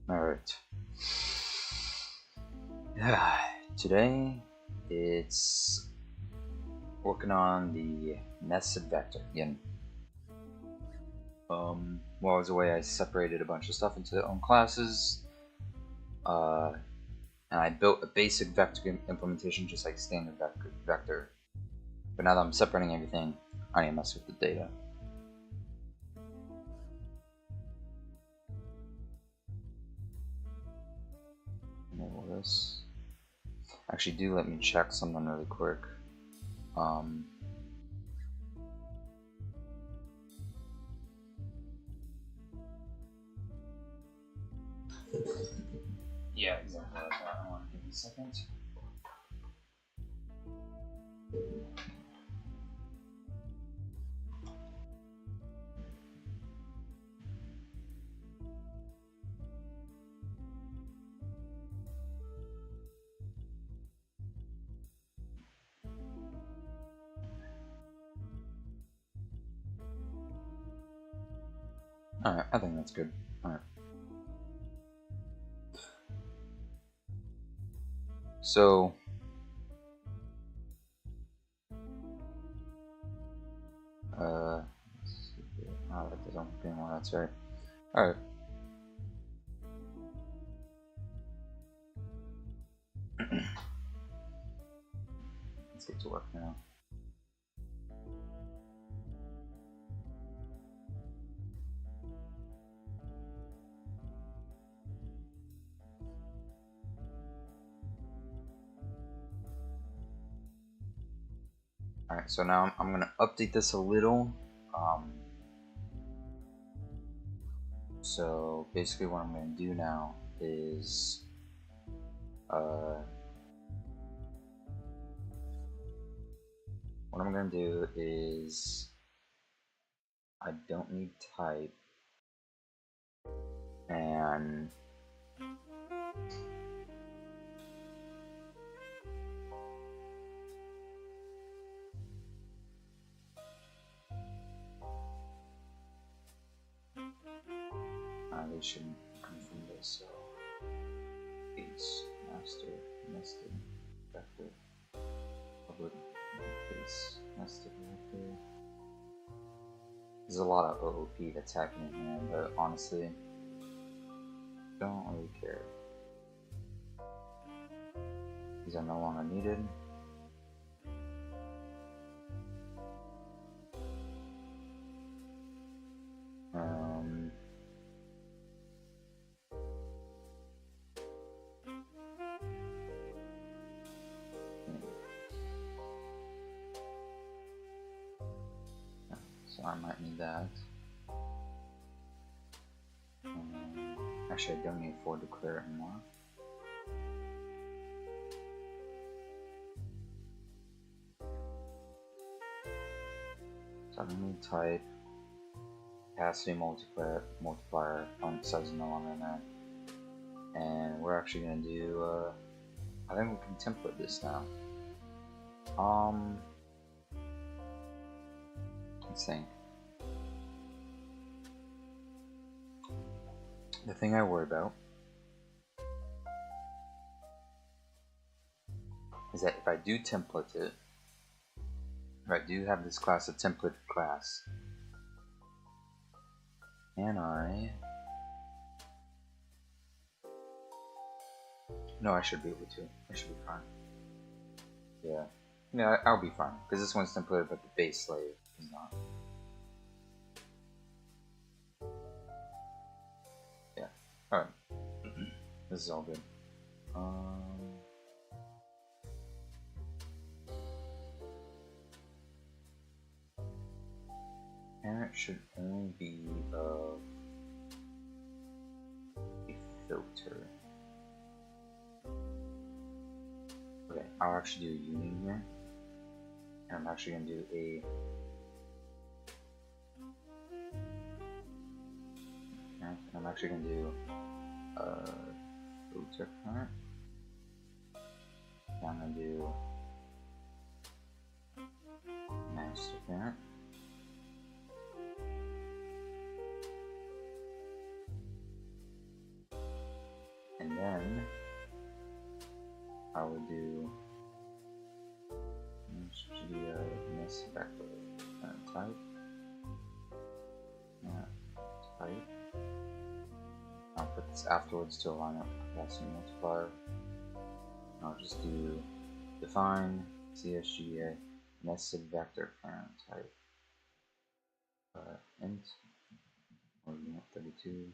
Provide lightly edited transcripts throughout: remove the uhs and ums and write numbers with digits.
Alright. Yeah, today it's working on the nested vector again. While I was away, I separated a bunch of stuff into their own classes. Uh, and I built a basic vector implementation just like standard vector. But now that I'm separating everything, I need to mess with the data. Enable this. Actually, do let me check something really quick. Yeah, exactly like that. I want to give you a second. Alright, I think that's good. Alright. So, let's see here. Oh, that doesn't work anymore, that's right. Alright. Let's get to work now. Alright, so now I'm going to update this a little. So basically what I'm going to do now is what I'm going to do is I don't need type, and they shouldn't come from this. So base master nested vector public base nested vector. There's a lot of OOP that's happening here, but honestly, don't really care. These are no longer needed. So I might need that. Actually, I don't need for declare anymore. So I don't need type. Capacity multiplier, font size is no longer in there. And we're actually gonna do, I think we can template this now. Let's think. The thing I worry about is that if I do template it, if I do have this class, a template class, can I? No, I should be able to. I should be fine. Yeah. Yeah, I'll be fine. Because this one's templated, but the base slave is not. Yeah. Alright. This is all good. Parent should only be of a filter. Okay, I'll actually do a union here. And I'm actually going to do a parent. I'm actually going to do filter parent. And I'm going to do master parent. And then I would do GDI nested vector type. Type. I'll put this afterwards to align up with capacity multiplier. I'll just do define CSGA nested vector parent type int or 32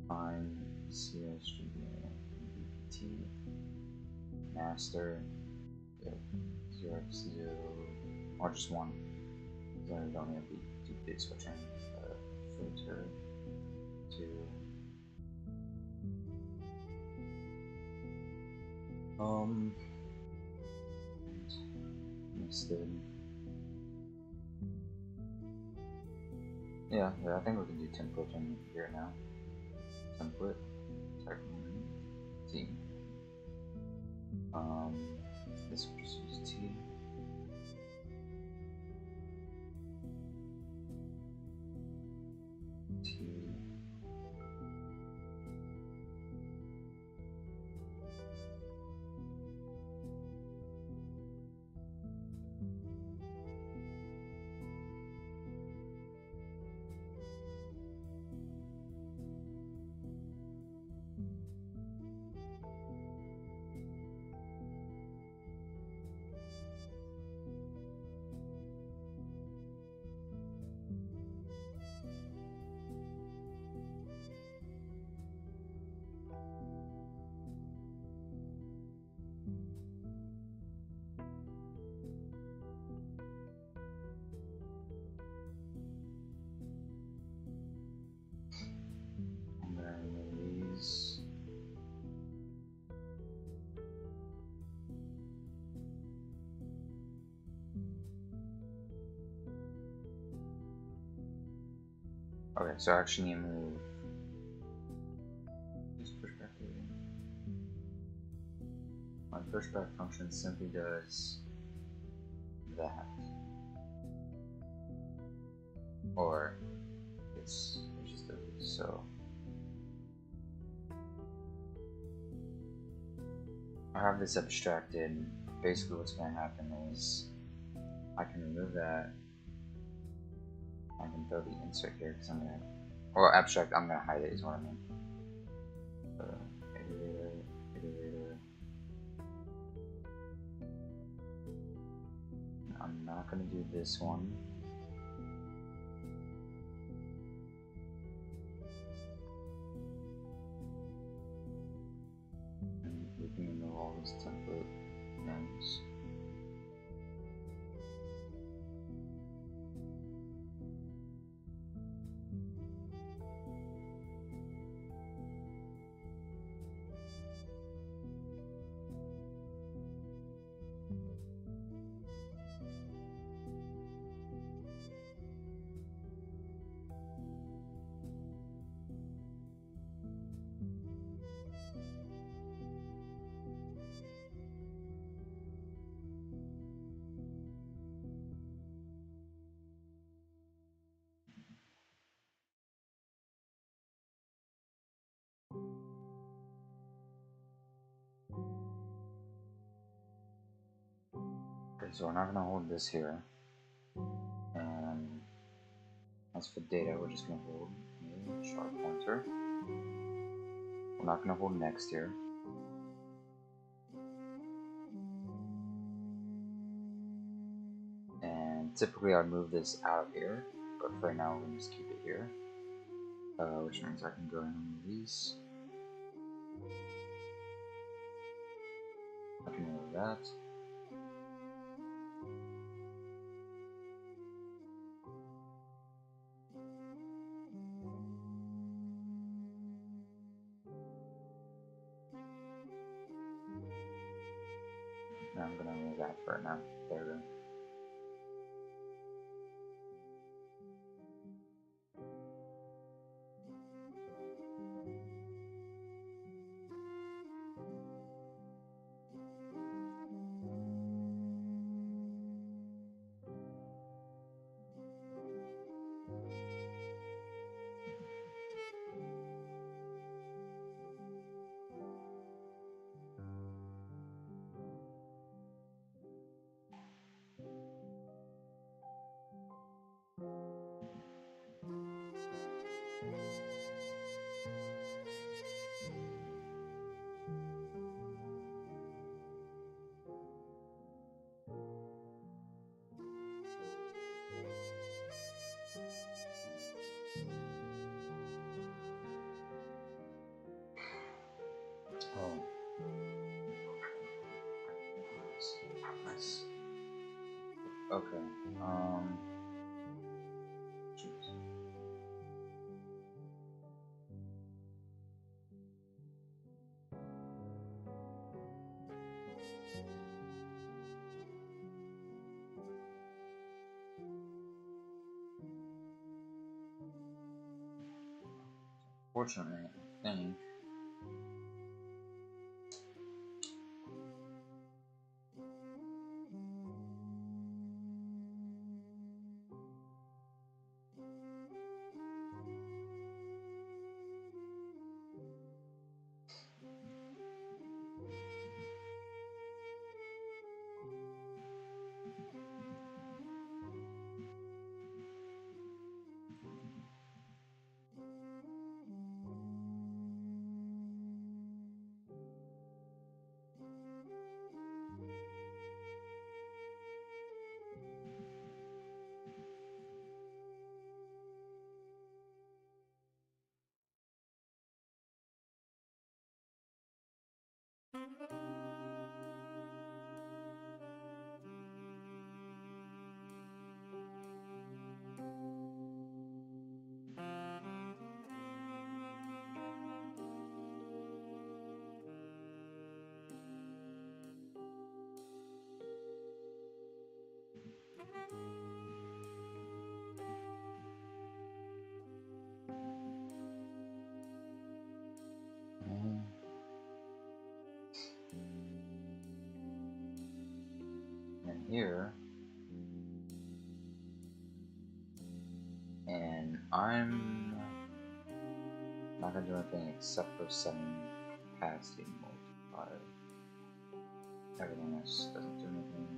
define CSGA t master 0x0 or just 1. Then we don't need to do big switching. Filter to nested. Yeah, I think we can do template in here now. Template type T. This will just use T. And then these. Okay, so I actually need to move this perspective. My pushback function simply does that. Or it's just so. I have this abstracted. Basically what's going to happen is I can remove that. I can throw the insert here because I'm going to, or abstract, I'm going to hide it is what I mean. Iterator. I'm not going to do this one. And we can remove all these template names. Okay, so we're not going to hold this here. And as for data, we're just going to hold a sharp pointer. We're not going to hold next here. And typically I'd move this out of here, but for now we're going to just keep it here. Which means I can go ahead and remove these. I can remove that. Now I'm going to remove that for now. There we go. Okay. Jeez. Fortunately, I think. And here, and I'm not gonna do anything except for setting capacity multiplier. Everything else doesn't do anything.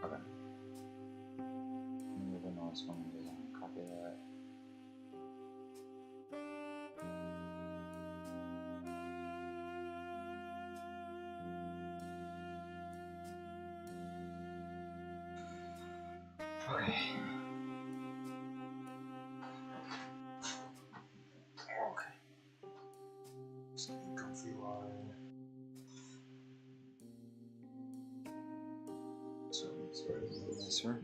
Okay. Move the noise from the design. Copy that. Okay. Okay. Just get a comfy line. So it's right a little nicer.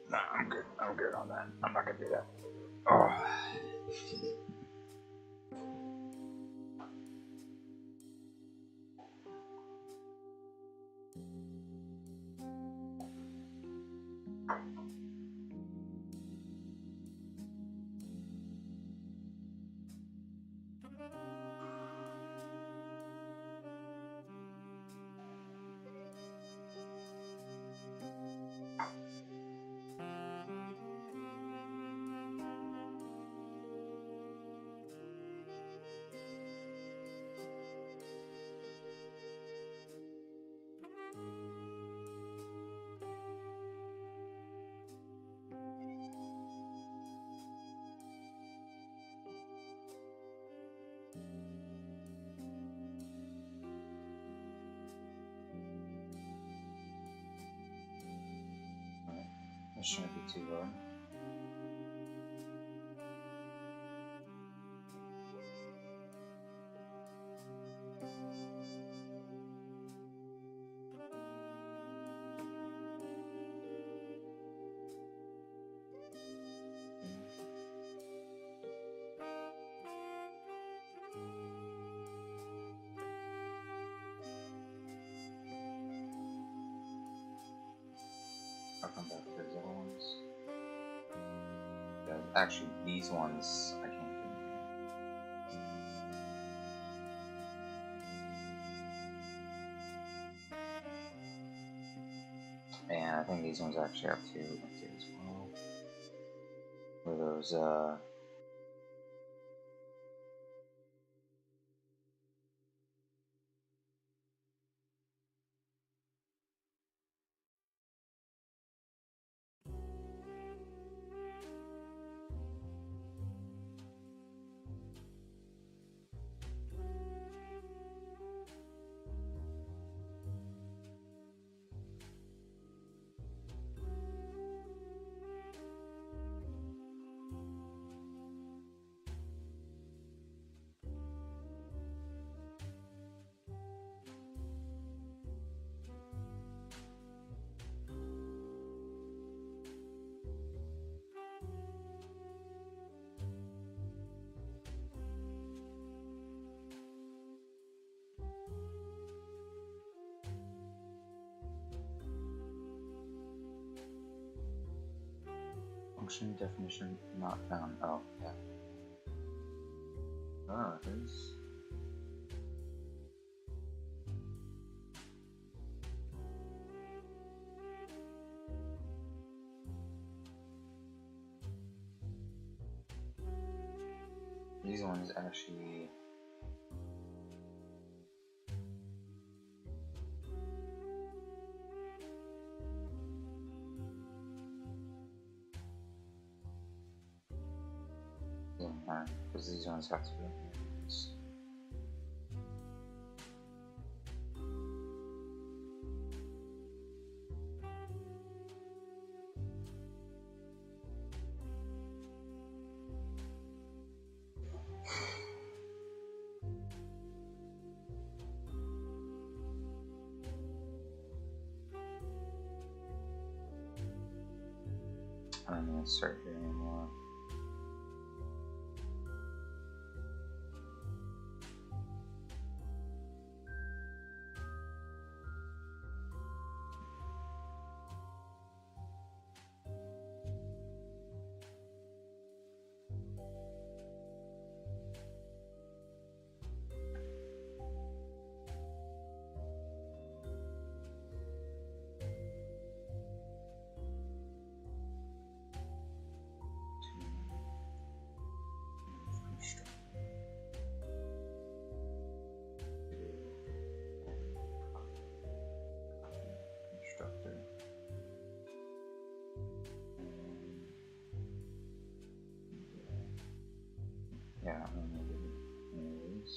Nah, I'm good. I'm good on that. I'm not gonna do that. Oh. This shouldn't be too low. I'll come back to those other ones. Yeah, actually, these ones I can't do. And I think these ones actually have to do as well. For those, function definition not found. Oh, yeah. Oh, it is. These ones actually. Yeah, because these ones have to be. I don't need to start here anymore. Constructor. Yeah, I don't need any of these.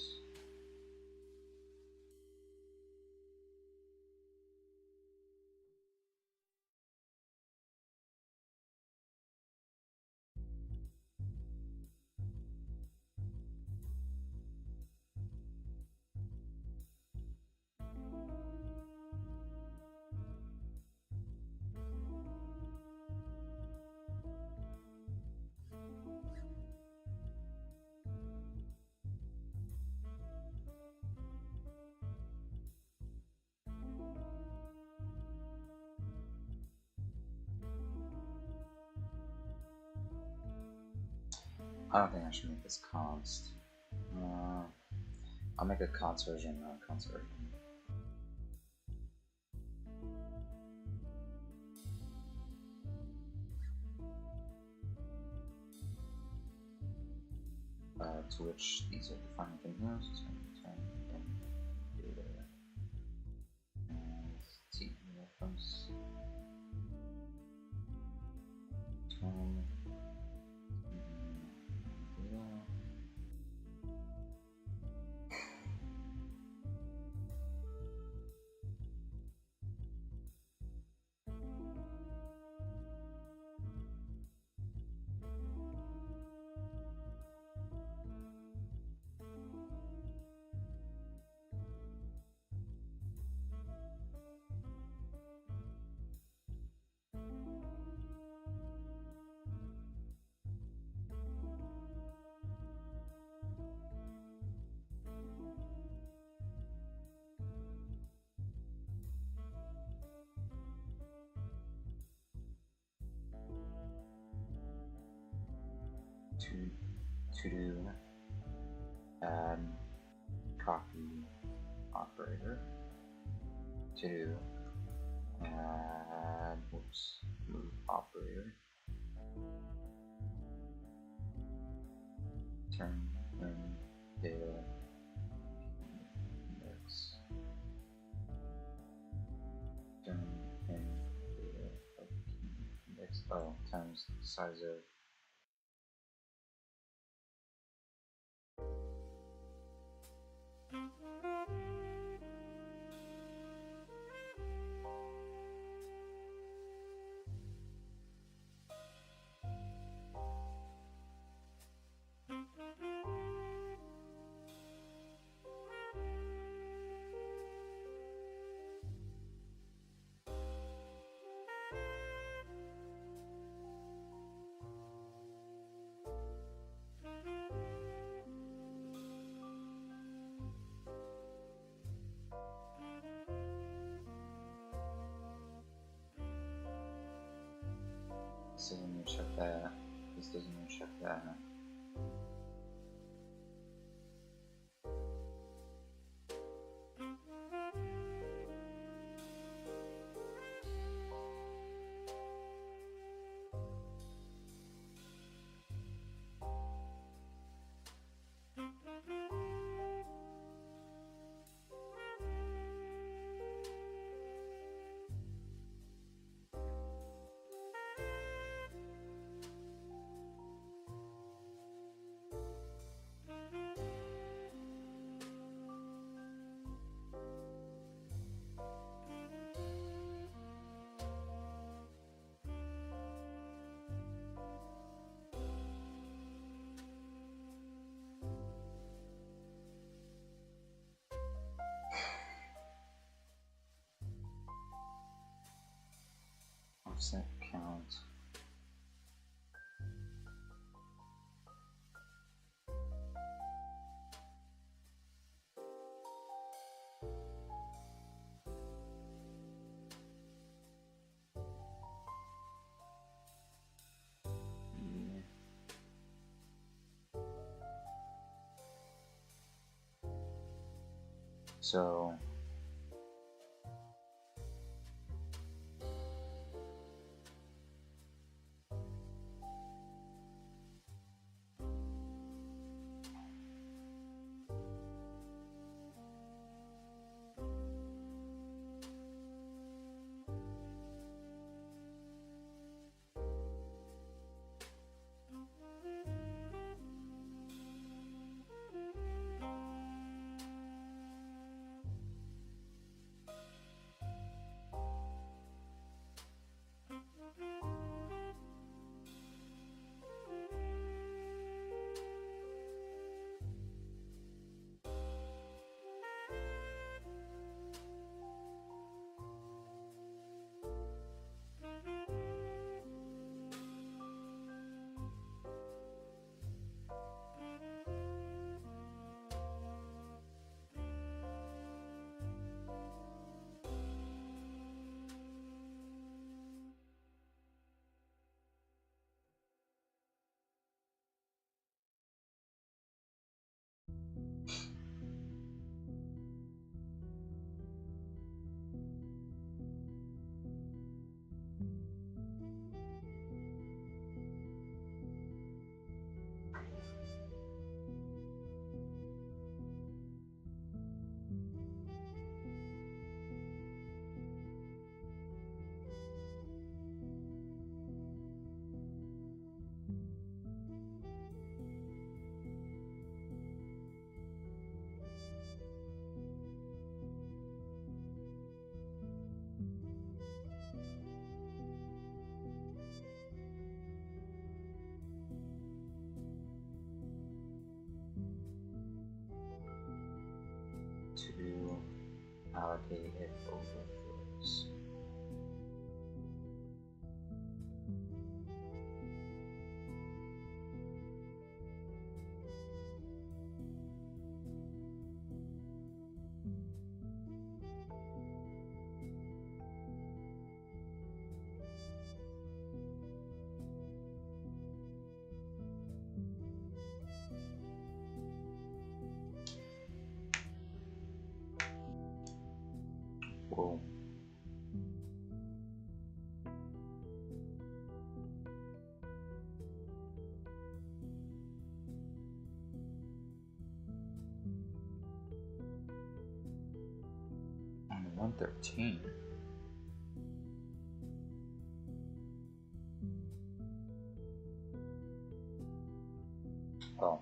I don't think I should make this const. I'll make a const version, not a const version. To which these are defining continuous. So turn in data as t reference. Turn data. To do add copy operator, to do add move operator, turn in data index, turn in data index, times the size of percent count. So to allocate if overflows. Whoa. Only 113. Oh.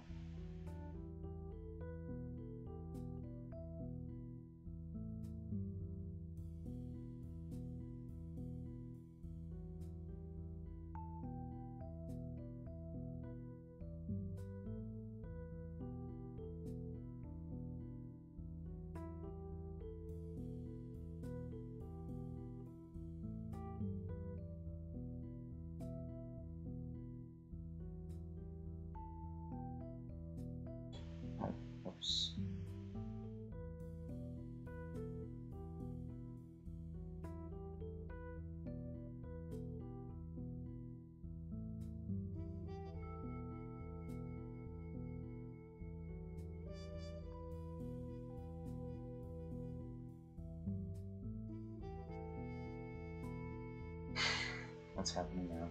Oh, whoops. What's happening now?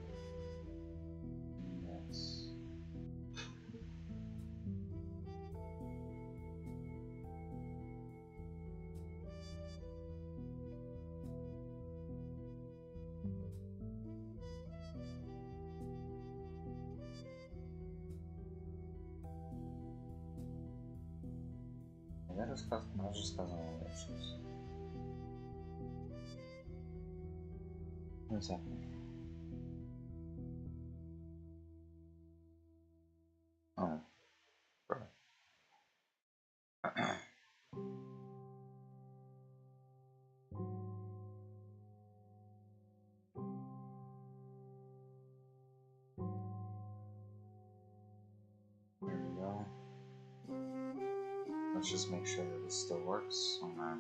Yes. Я же сказал сейчас. What's happening? Oh, bro. let's just make sure that this still works. Alright.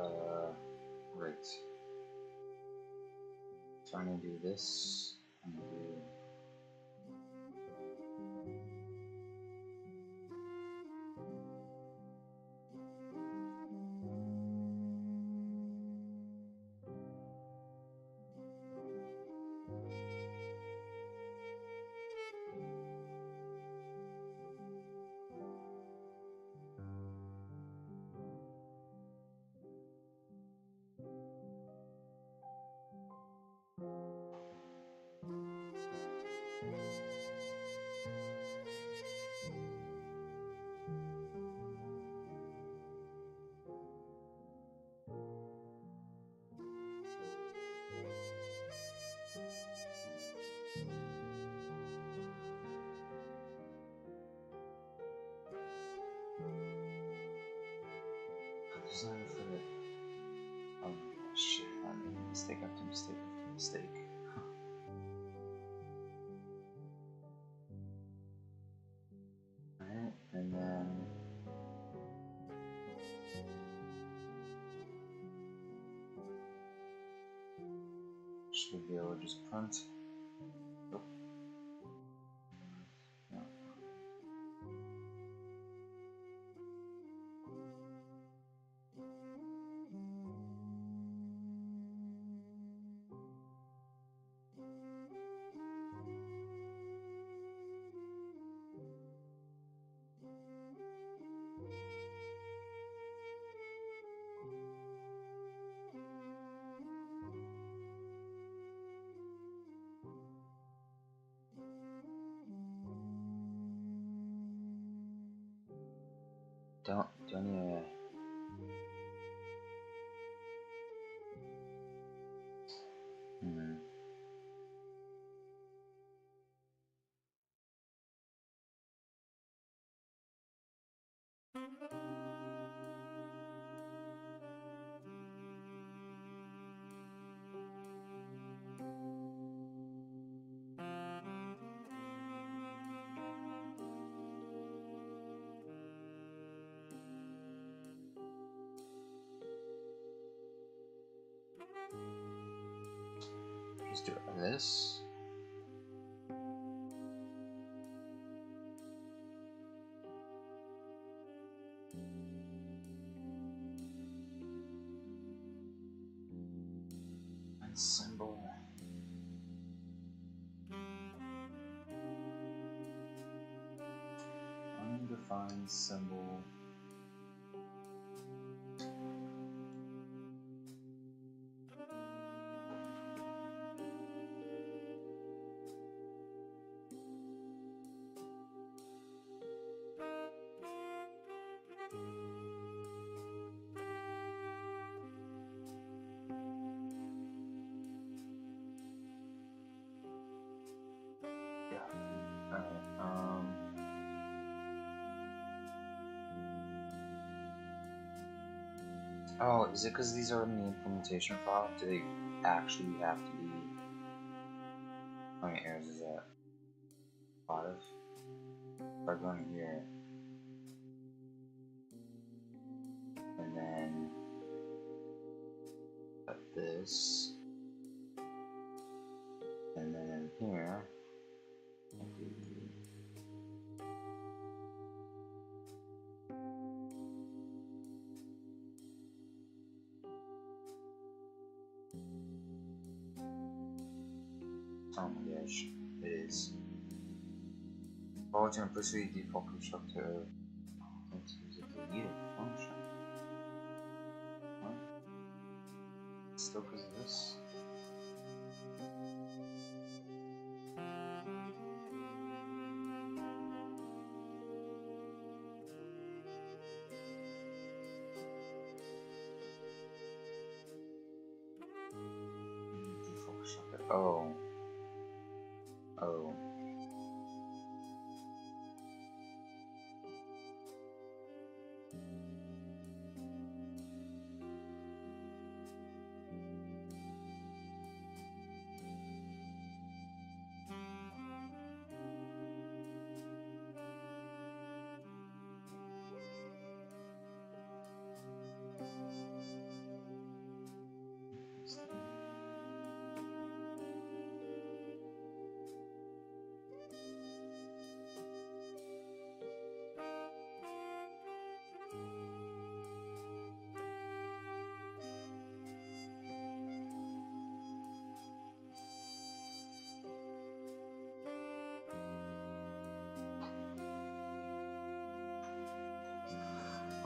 Oh, right. So I'm gonna do this. I'm gonna do. Design for it. Oh shit, I made a mistake after mistake after mistake. Alright, and then should be able to just print. Nope. No. Don't need just do this. And symbol. Undefined symbol. Oh, is it because these are in the implementation file? Do they actually have to be? How many errors is that? 5? If I go in here, and then cut this, and then in here, oh my gosh, it is. Oh, it's gonna push the default constructor into the deleted function. What? Still because of this? Oh. Oh.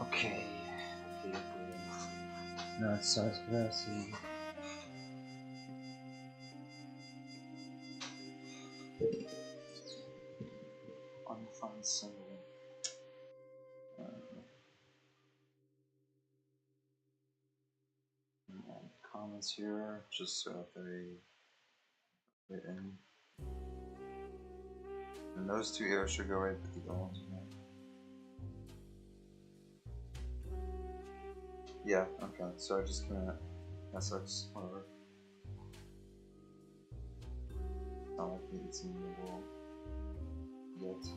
Okay. Okay. Now it's size capacity. Undefined symbol. And comments here, just so they fit in. And those two arrows should go right with the goals. Yeah, okay, so I just can't. That sucks, whatever. Not like it's in the world yet.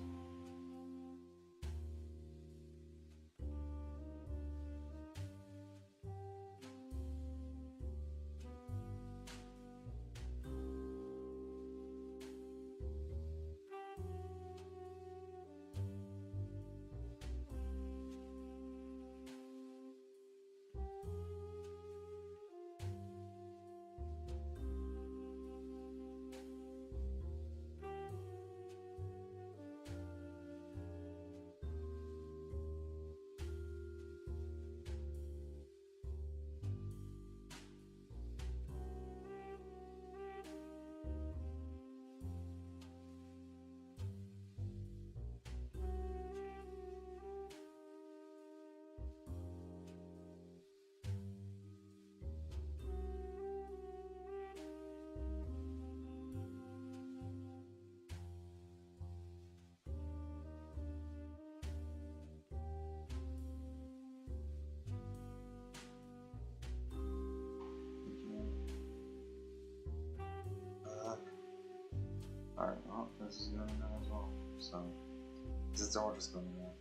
Alright, well, this is going now as well, so, because it's all just going now.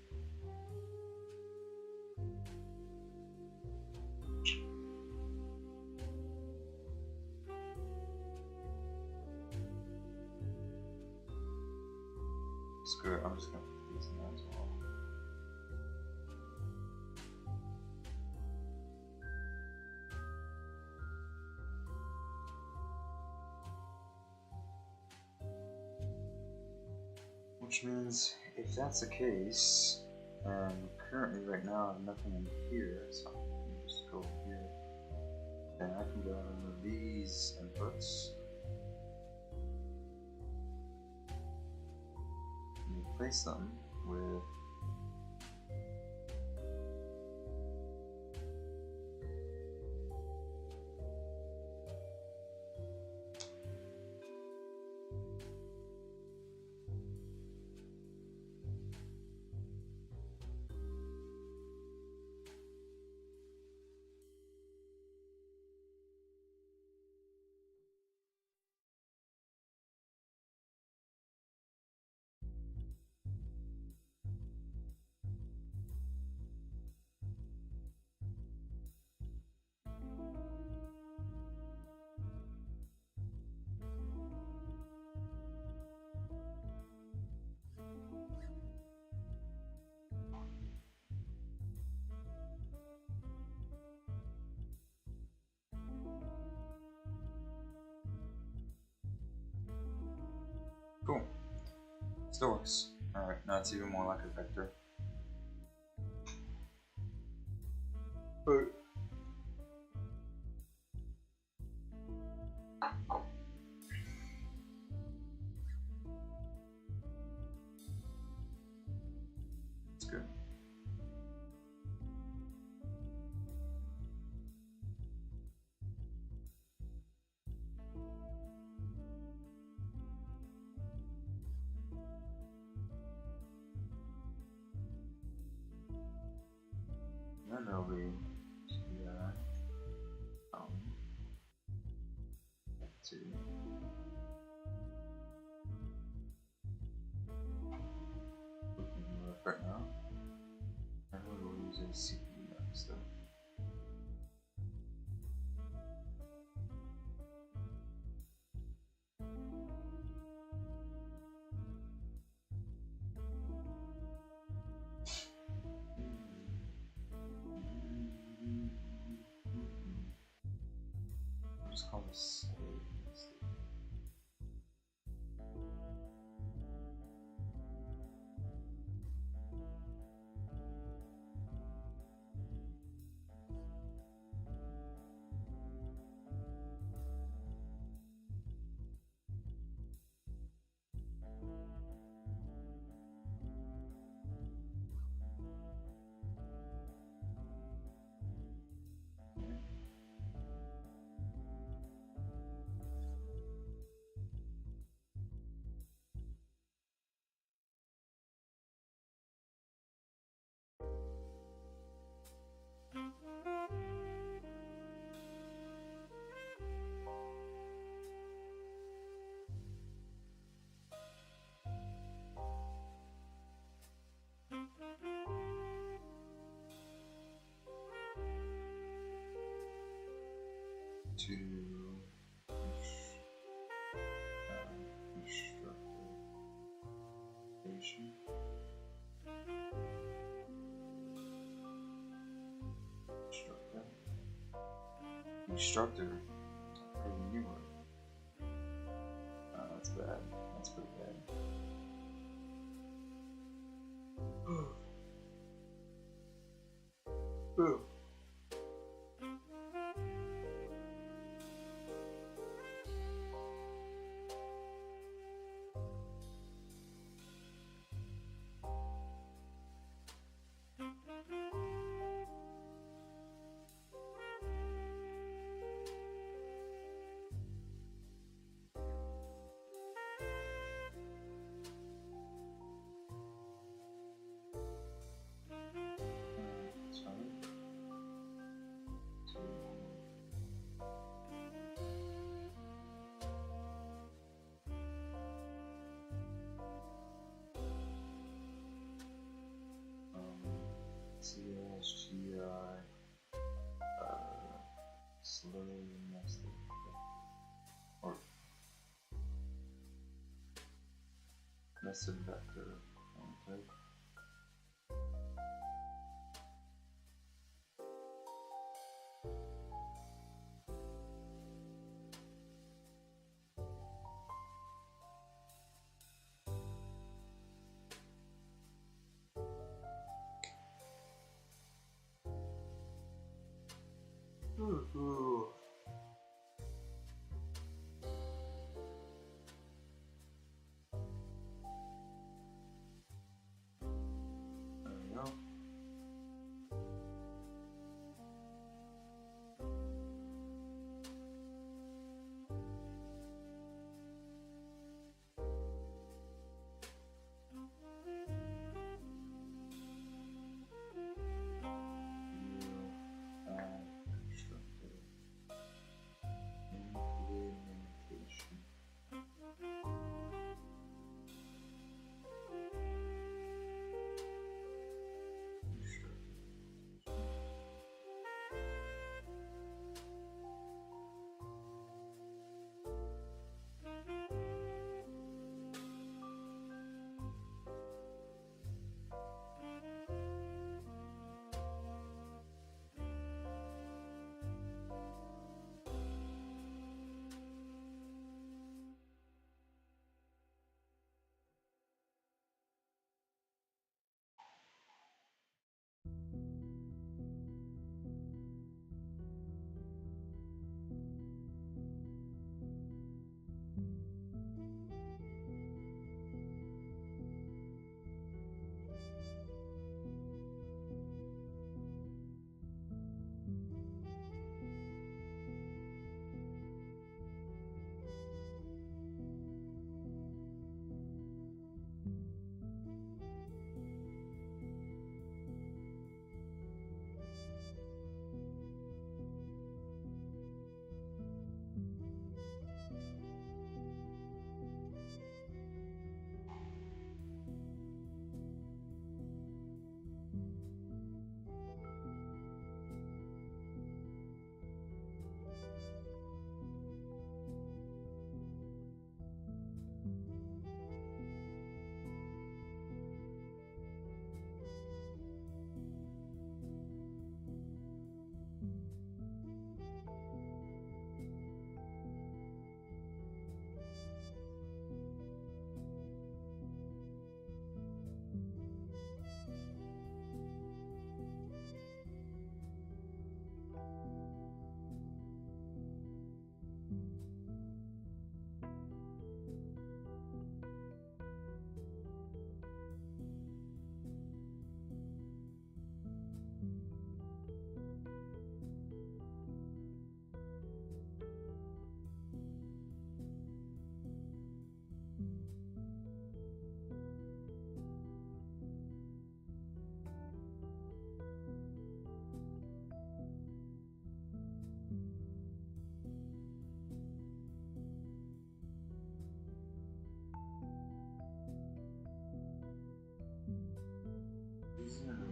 Screw it, I'm just going to put these in there as well. Which means, if that's the case, and currently right now I have nothing in here, so I can just go here. Then I can go and remove these inputs. And replace them with cool. Still works. Alright, now it's even more like a vector. But it's good. That'll be GDI. To right now. I know we'll use a CPU next though. I'll just call this to instructor. I knew it. That's bad. That's pretty bad. Boo. GDI, slowly nested, or nested vector type. Ooh.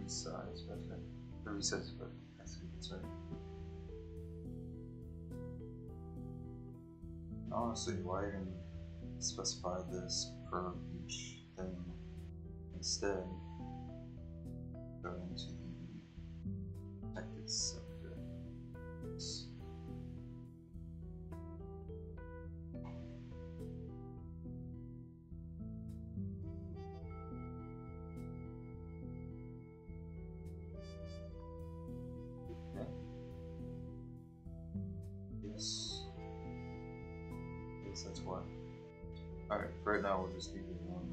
resize button. The resize button. That's right. Honestly, why even specify this per each thing? Instead, go into the protected sectors. Okay. Yes. Yes, that's why. Alright, right now we'll just leave it on.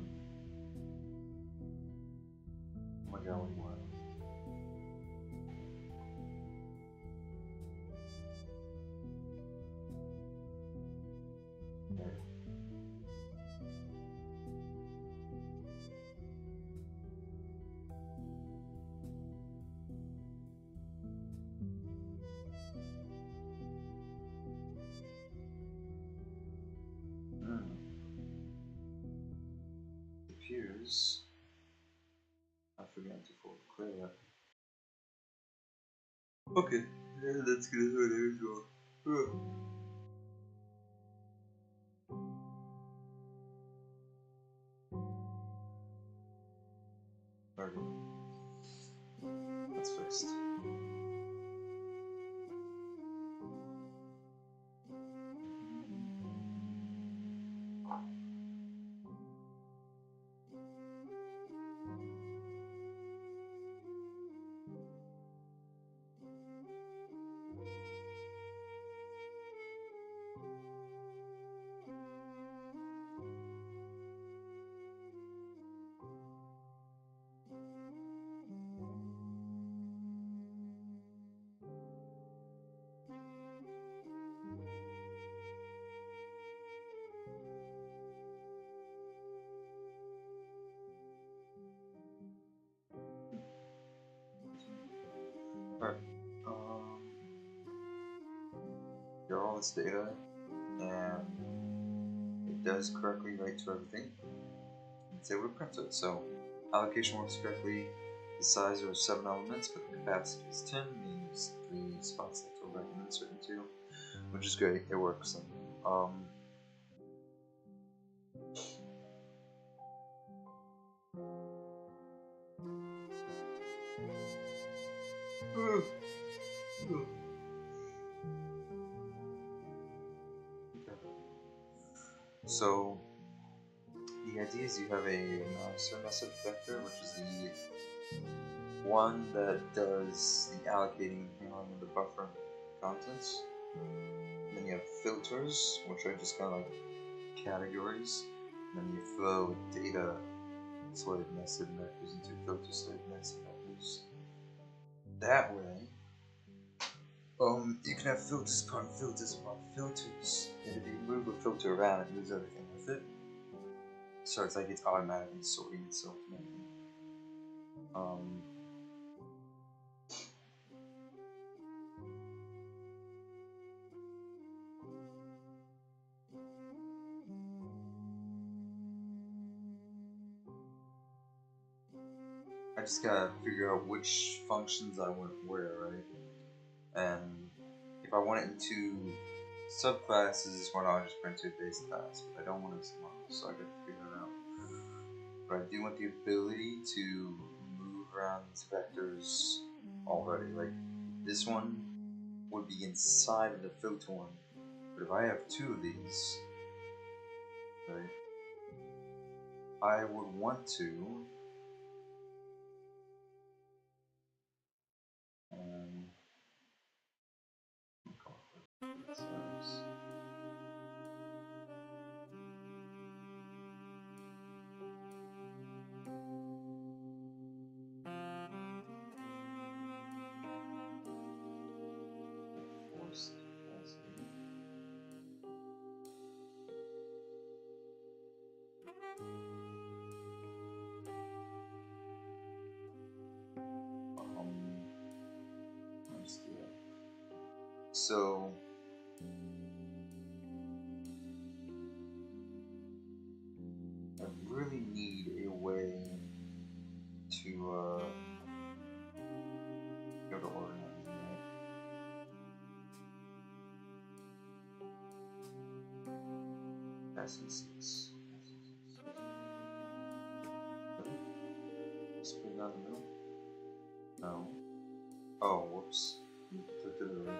Oh my god, what do you want? Okay. It appears I forgot to fully clear that. Okay, yeah, that's good. There you go. Okay. That's fixed. Alright. Here are all this data, and it does correctly write to everything. It's able to print it. So allocation works correctly. The size are 7 elements, but the capacity is 10, means 3 spots left over I can insert into, which is great. It works. So the idea is you have a master message vector, which is the one that does the allocating and handling of the buffer contents. And then you have filters, which are just kind of like categories. And then you flow data slave nested vectors into filter slave nested vectors. That way, you can have filters upon filters upon filters. And if you move a filter around, it moves everything with it. So it's like it's automatically sorting itself and everything. I just gotta figure out which functions I want where, right? And if I want it into subclasses, why not just print to a base class? But I don't want it somewhere else, so I gotta figure that out. But I do want the ability to move around these vectors already. Like this one would be inside of the filter one. But if I have 2 of these, right, I would want to forced capacity. Let's do that. So I really need a way to S6. Just put it down the middle. No. Oh, whoops. You clicked it already.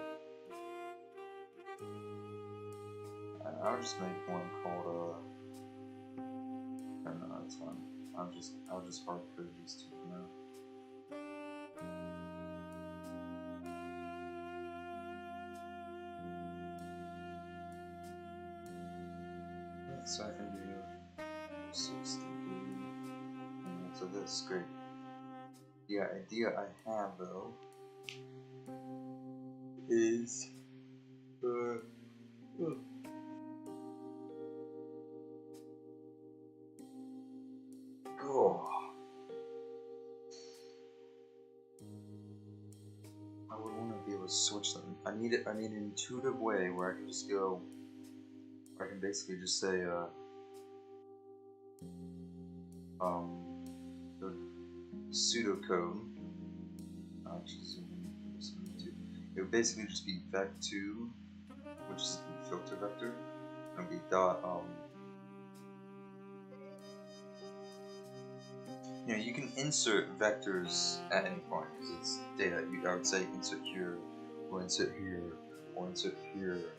I'll just make one called no, that's fine. I'll just hard code these two for now. So I can do 63. So that's great. The idea I have though is I would want to be able to switch them. I need an intuitive way where I can just go. I can basically just say the pseudocode. It would basically just be vec2, which is the filter vector, and be dot you know, you can insert vectors at any point because it's data. I would say insert here, or insert here, or insert here.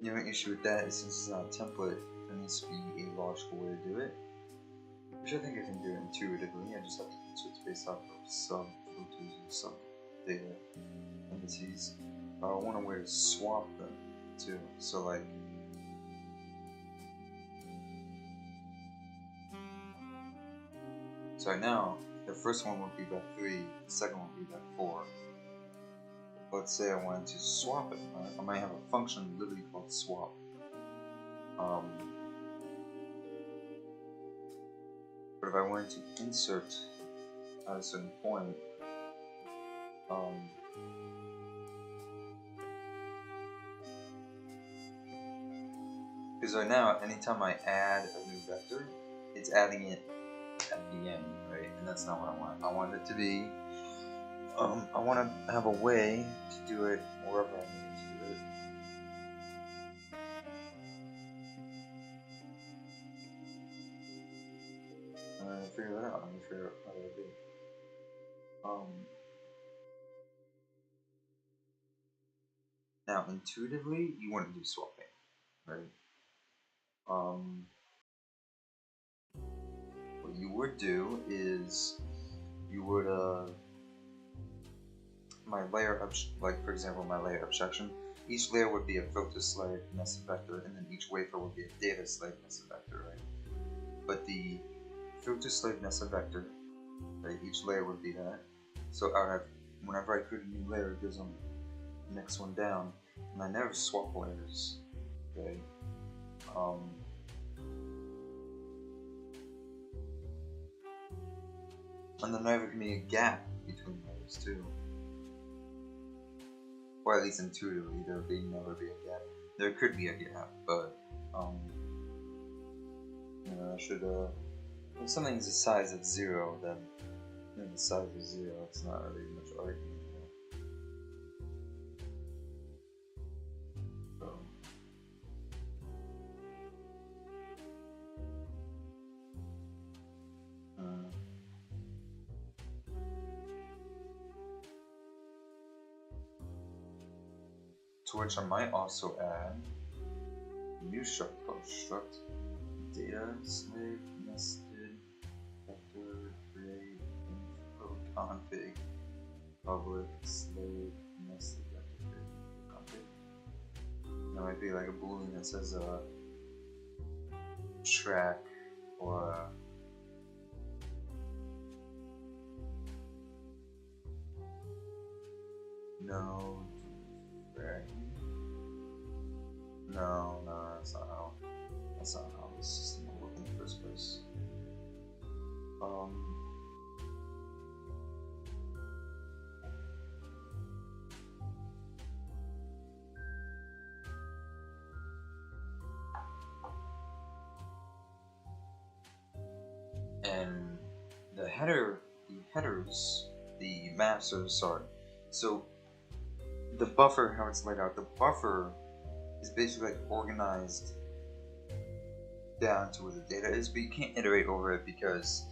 The only issue with that is since it's not a template, there needs to be a logical way to do it, which I think I can do intuitively. I just have to insert based off of sub filters and sub data entities. I want a way to swap them too. So like. So right now, the first one would be vec3, the second one would be vec4. Let's say I wanted to swap it. I might have a function literally called swap. But if I wanted to insert at a certain point, because right now, anytime I add a new vector, it's adding it at the end, right? And that's not what I want. I want it to be, I want to have a way to do it wherever I need to do it. I'm going to figure that out. I'm going to figure out how to do it. Now, intuitively, you want to do swapping, right? What you would do is you would my layer like for example my layer abstraction, each layer would be a filter slave nested vector, and then each wafer would be a data slave nested vector, right? But the filter slave nested vector, right, each layer would be that. So I would have, whenever I create a new layer, it goes on the next one down, and I never swap layers, okay? And then there can be a gap between layers too. Or at least intuitively, there would never be a gap. There could be a gap, but you know, I should if something's the size of 0, then you know, the size of 0, it's not really much argument. So, to which I might also add a new struct called struct data slave nested vector create info config public slave nested vector create config. That might be like a boolean that says track or no. No, that's not how this system will work in the first place. And the headers, the maps are, sorry. So the buffer, how it's laid out, the buffer is basically like organized down to where the data is, but you can't iterate over it because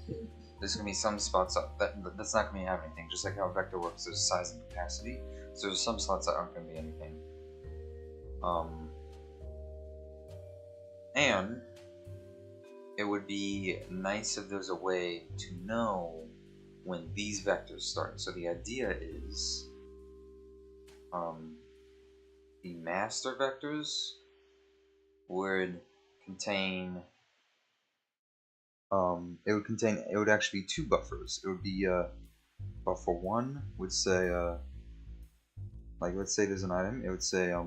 there's going to be some spots that's not going to have anything. Just like how a vector works, there's size and capacity. So there's some slots that aren't going to be anything. And it would be nice if there's a way to know when these vectors start. So the idea is the master vectors would contain it would actually be two buffers. It would be buffer 1 would say like, let's say there's an item, it would say it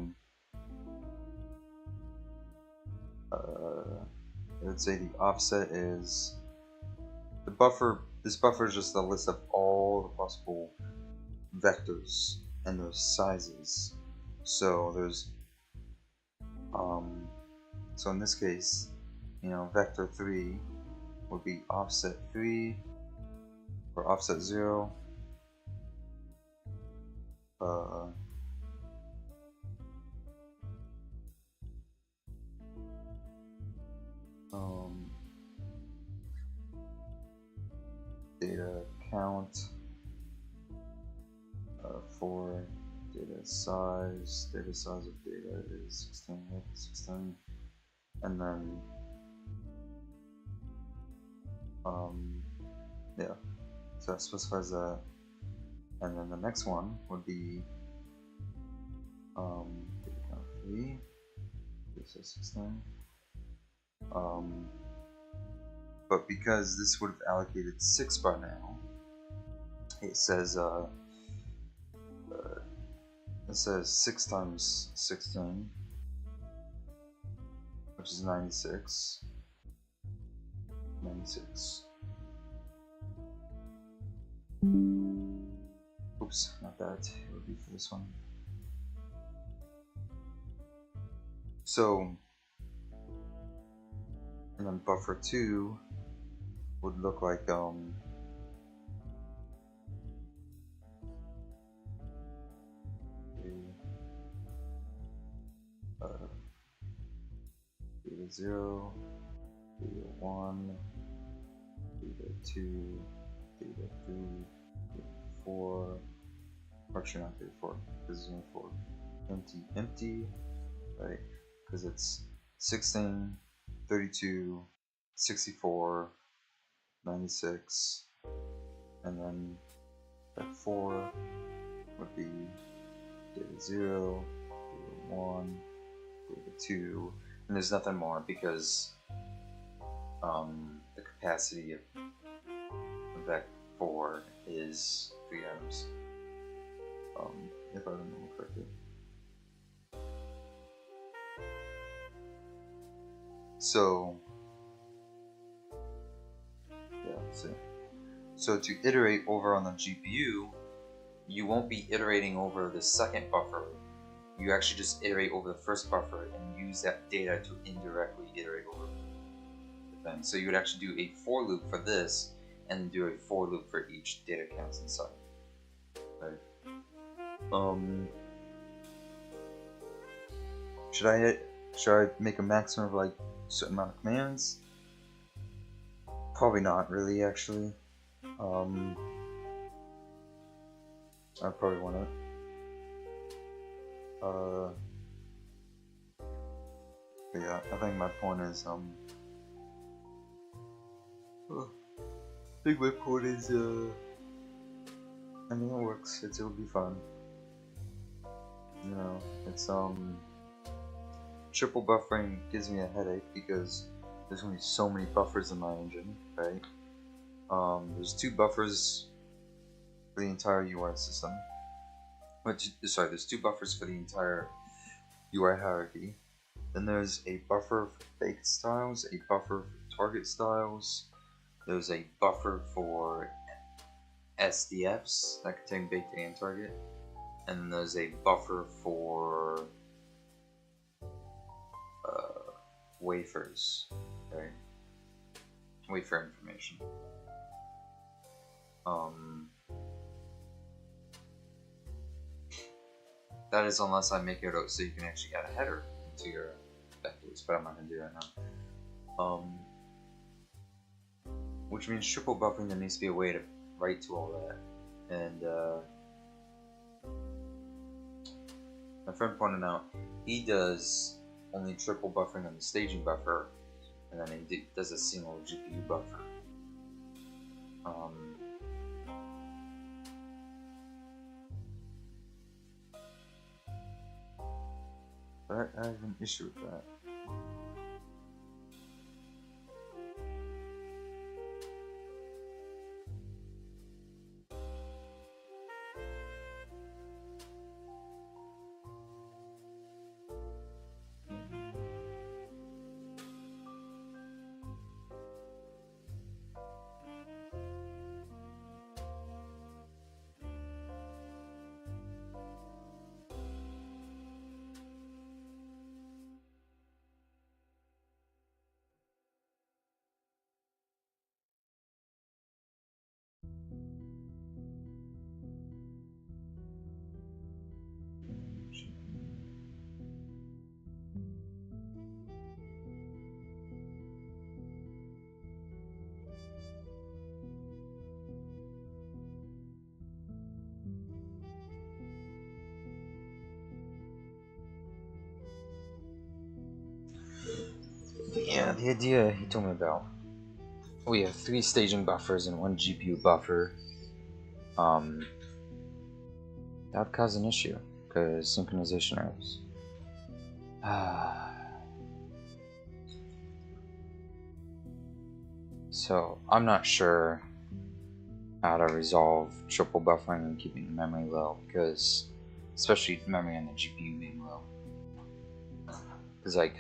would say the offset is the buffer. This buffer is just a list of all the possible vectors and their sizes. So there's so in this case, you know, vector 3 would be offset 3 or offset 0. Data count for data size. Data size of data is 16, and then yeah, so that specifies that. And then the next one would be data count 3. This is 16. But because this would have allocated 6 by now, it says 6 times 16, which is 96. 96. Oops, not that. It would be for this one. So, and then buffer 2 would look like data 0, data 1, data 2, data 3, data 4. Actually, not data 4. This is only 4. Empty, empty, right? Because it's 16, 32, 64, 96, and then that 4 would be data 0, data 1, data 2, and there's nothing more because the capacity of that 4 is 3 atoms, if I remember correctly. So, yeah, see. So to iterate over on the GPU, you won't be iterating over the second buffer. You actually just iterate over the first buffer and use that data to indirectly iterate over the thing. So you would actually do a for loop for this, and do a for loop for each data counts inside. Right. Should I make a maximum of like a certain amount of commands? Probably not really, actually. I probably want to. But yeah, I think my point is I think my point is I mean, it works. It'll be fun. You know, it's triple buffering gives me a headache because there's gonna be so many buffers in my engine, right? There's 2 buffers for the entire UI system. There's 2 buffers for the entire UI hierarchy. Then there's a buffer for baked styles, a buffer for target styles. There's a buffer for SDFs that contain baked and target. And then there's a buffer for wafers, right? Wafer information. That is, unless I make it so you can actually add a header into your vectors, but I'm not going to do that now. Which means triple buffering, there needs to be a way to write to all that. And my friend pointed out he does only triple buffering on the staging buffer, and then he does a single GPU buffer. But I have an issue with that. Yeah, the idea he told me about. We have 3 staging buffers and 1 GPU buffer. That would cause an issue because synchronization errors. So I'm not sure how to resolve triple buffering and keeping memory low, because especially memory on the GPU being low. Because like,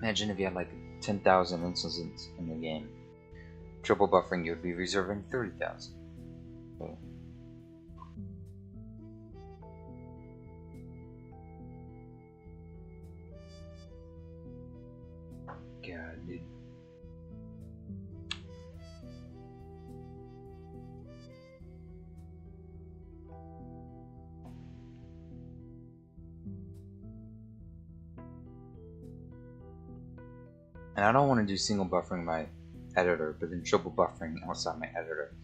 imagine if you had like 10,000 instances in the game. Triple buffering, you would be reserving 30,000. Okay. God, dude. And I don't want to do single buffering my editor, but then triple buffering outside my editor.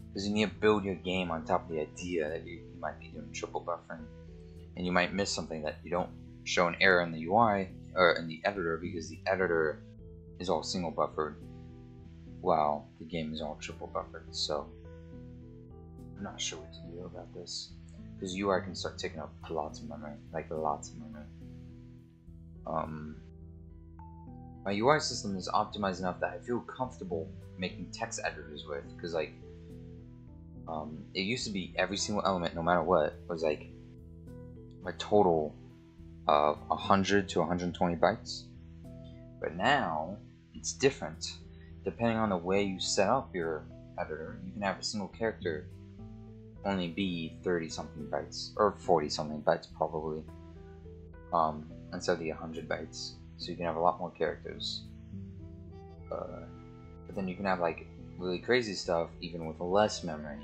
Because you need to build your game on top of the idea that you might be doing triple buffering. And you might miss something that you don't show an error in the UI, or in the editor, because the editor is all single buffered, while the game is all triple buffered. So, I'm not sure what to do about this. Because UI can start taking up lots of memory, like lots of memory. My UI system is optimized enough that I feel comfortable making text editors with, because like, it used to be every single element, no matter what, was like a total of 100 to 120 bytes. But now, it's different. Depending on the way you set up your editor, you can have a single character only be 30 something bytes, or 40 something bytes probably, instead of the 100 bytes. So you can have a lot more characters. But then you can have like really crazy stuff even with less memory.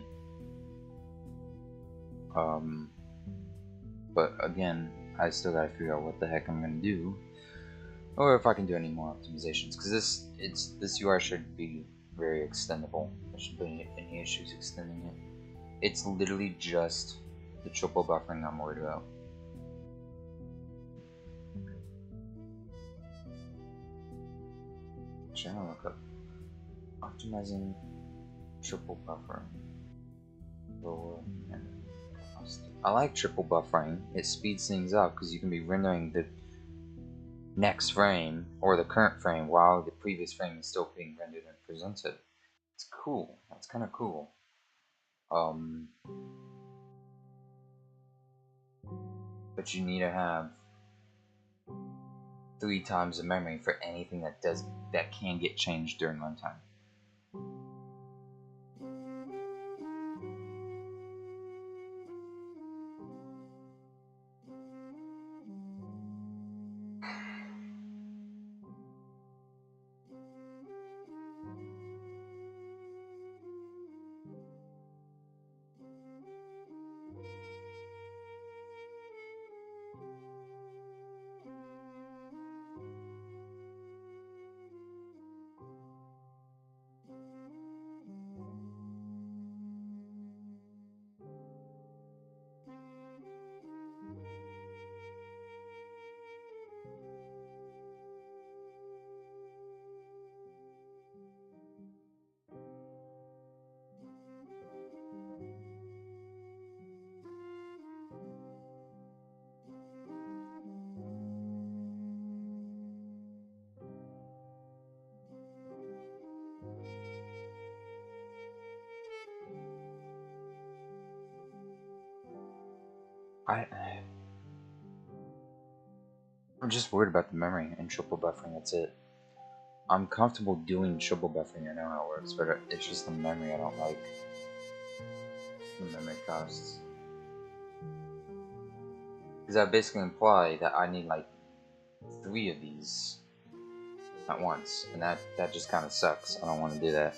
But again, I still gotta figure out what the heck I'm gonna do, or if I can do any more optimizations. Because this UI should be very extendable. There shouldn't be any issues extending it. It's literally just the triple buffering I'm worried about. Actually, I'm gonna look up optimizing triple buffering. I like triple buffering. It speeds things up because you can be rendering the next frame or the current frame while the previous frame is still being rendered and presented. It's cool. That's kind of cool. But you need to have 3 times the memory for anything that can get changed during runtime. I'm just worried about the memory and triple buffering. That's it. I'm comfortable doing triple buffering. I know how it works, but it's just the memory I don't like. The memory costs. Because that basically imply that I need like 3 of these at once, and that just kind of sucks. I don't want to do that.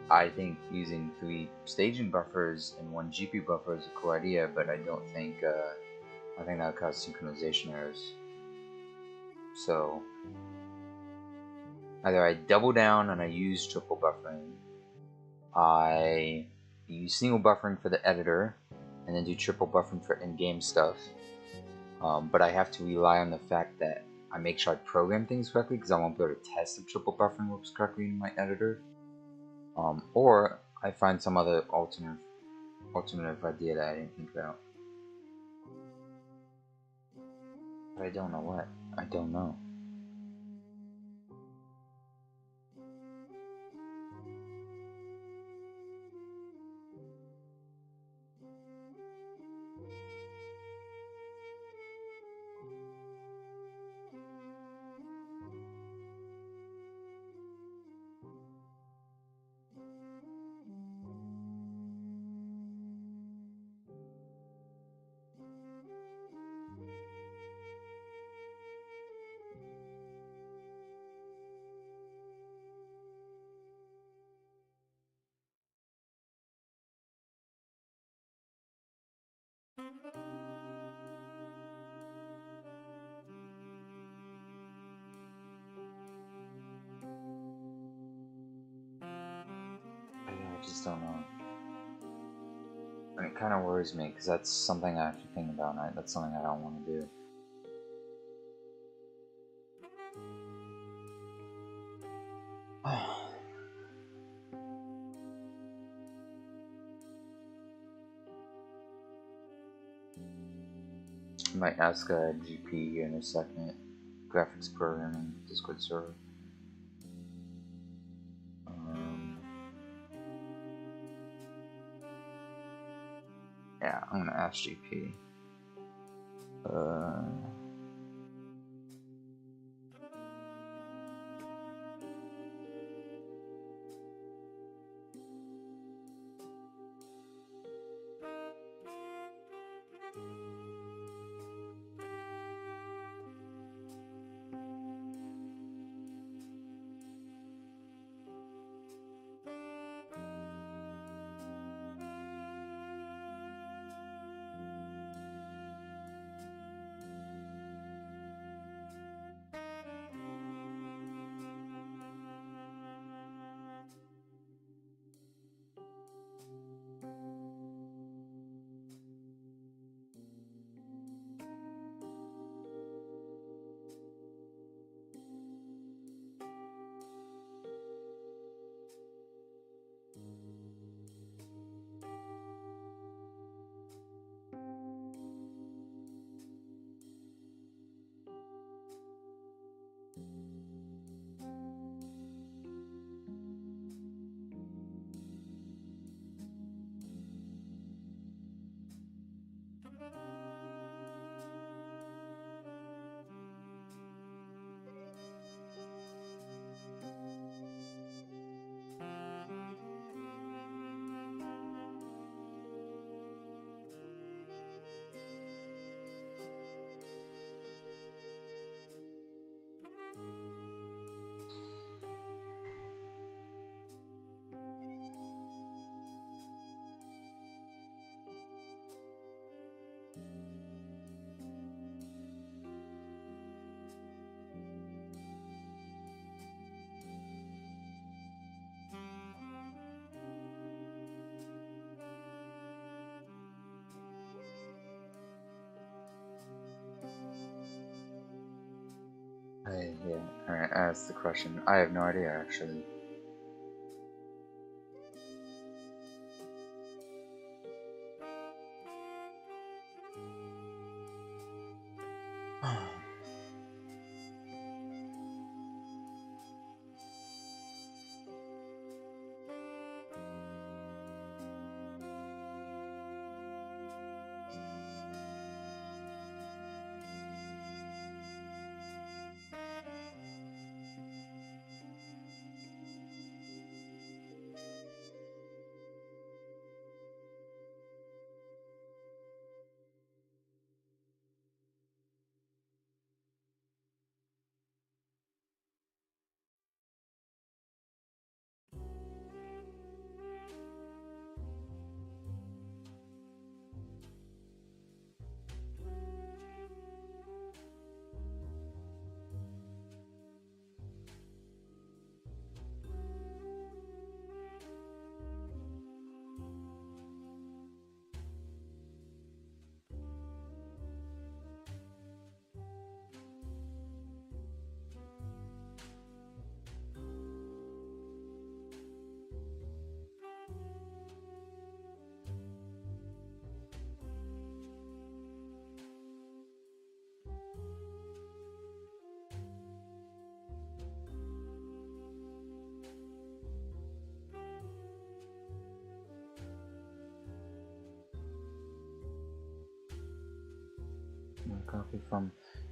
I think using 3 staging buffers and 1 GPU buffer is a cool idea, but I don't think I think that would cause synchronization errors. So either I double down and I use triple buffering, I use single buffering for the editor, and then do triple buffering for in-game stuff. But I have to rely on the fact that I make sure I program things correctly, because I won't be able to test if triple buffering works correctly in my editor. Or I find some other alternative idea that I didn't think about. But I don't know what. I don't know. I just don't know. And it kind of worries me, because that's something I have to think about, and that's something I don't want to do. I might ask a GP here in a second. Graphics programming Discord server. Yeah, I'm gonna ask GP. Yeah, alright, ask the question. I have no idea, actually.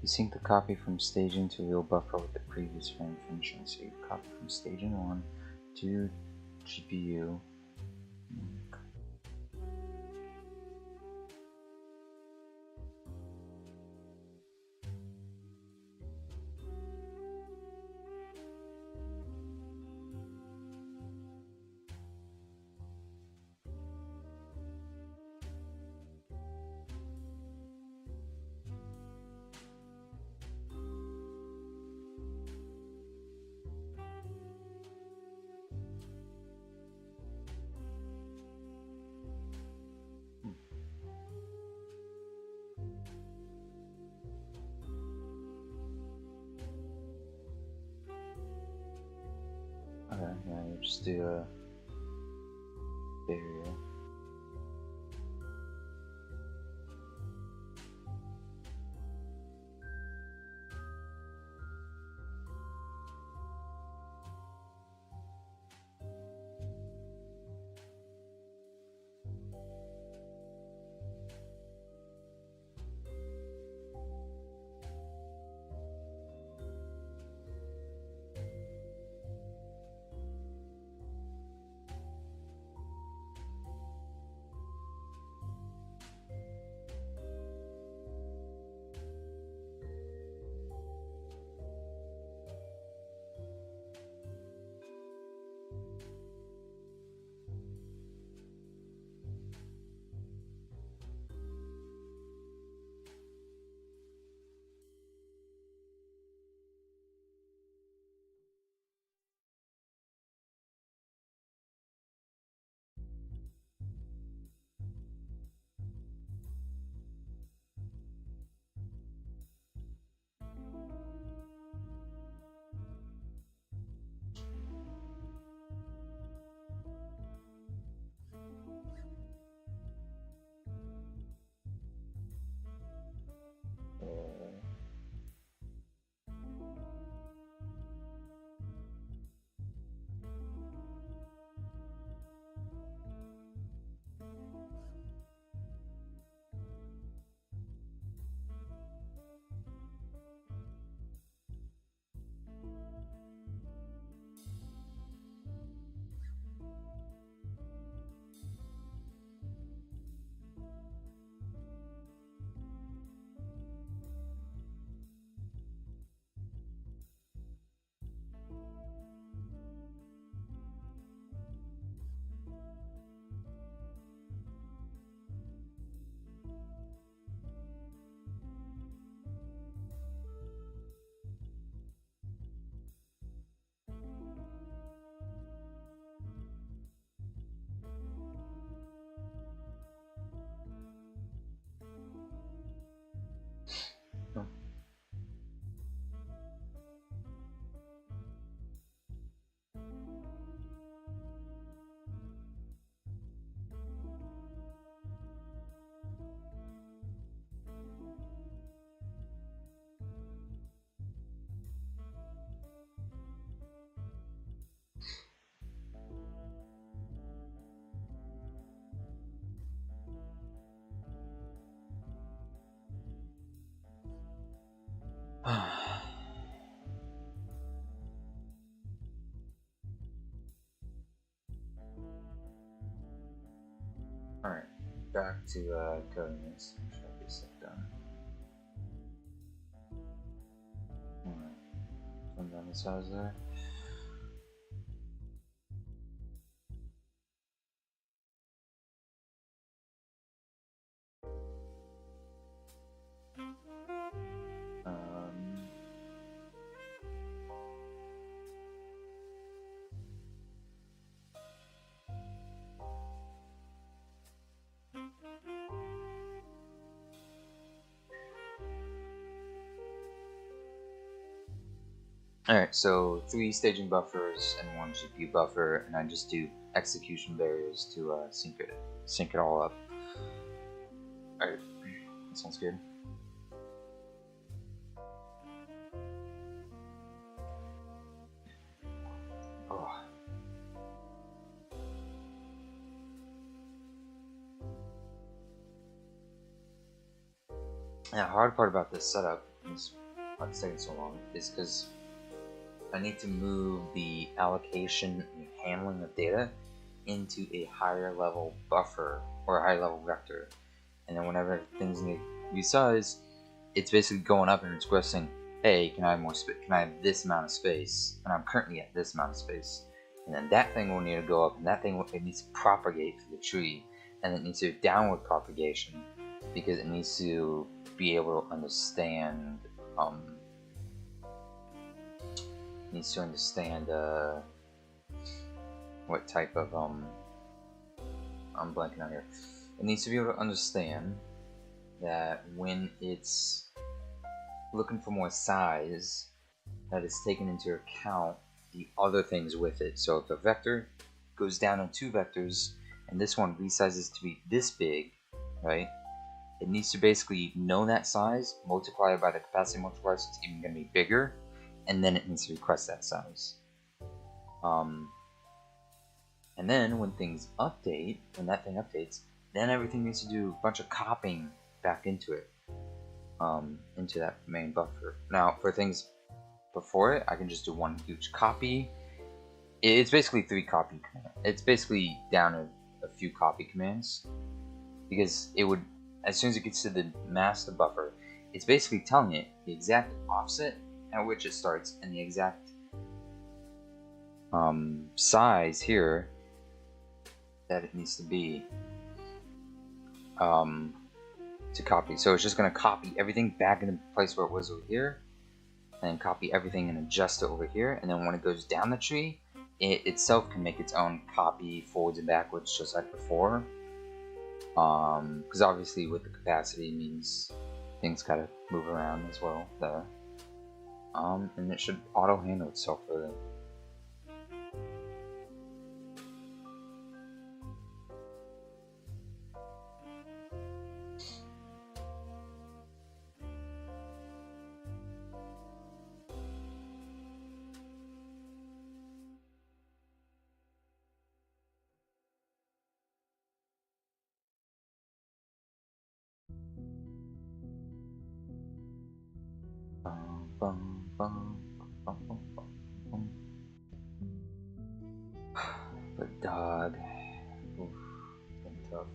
You sync the copy from staging to real buffer with the previous frame finishing. So you copy from staging 1 to GPU. Okay, yeah, you just do a barrier. Alright, back to coding this. I'm sure I get stuff done. Alright, turn down the size there. Alright, so 3 staging buffers and 1 GPU buffer, and I just do execution barriers to sync it all up. Alright, that sounds good. Oh. And the hard part about this setup, is why it's taking so long, is because I need to move the allocation and handling of data into a higher level buffer or a higher level vector. And then whenever things need to be sized, it's basically going up and it's requesting, hey, can I have more space? Can I have this amount of space? And I'm currently at this amount of space. And then that thing will need to go up, and that thing it needs to propagate through the tree, and it needs to do downward propagation because it needs to be able to understand. What type of I'm blanking out here. It needs to be able to understand that when it's looking for more size, that it's taken into account the other things with it. So if a vector goes down on 2 vectors and this one resizes to be this big, right? It needs to basically know that size, multiply it by the capacity multiplier so it's even going to be bigger, and then it needs to request that size. And then when things update, when that thing updates, then everything needs to do a bunch of copying back into it, into that main buffer. Now for things before it, I can just do one huge copy. It's basically 3 copy commands. It's basically down to a few copy commands, because it would, as soon as it gets to the master buffer, it's basically telling it the exact offset at which it starts and the exact size here that it needs to be to copy. So it's just going to copy everything back into the place where it was over here, and copy everything and adjust it over here, and then when it goes down the tree, it itself can make its own copy forwards and backwards just like before, because obviously with the capacity means things gotta move around as well there, and it should auto handle itself further. But dog, oof, been tough.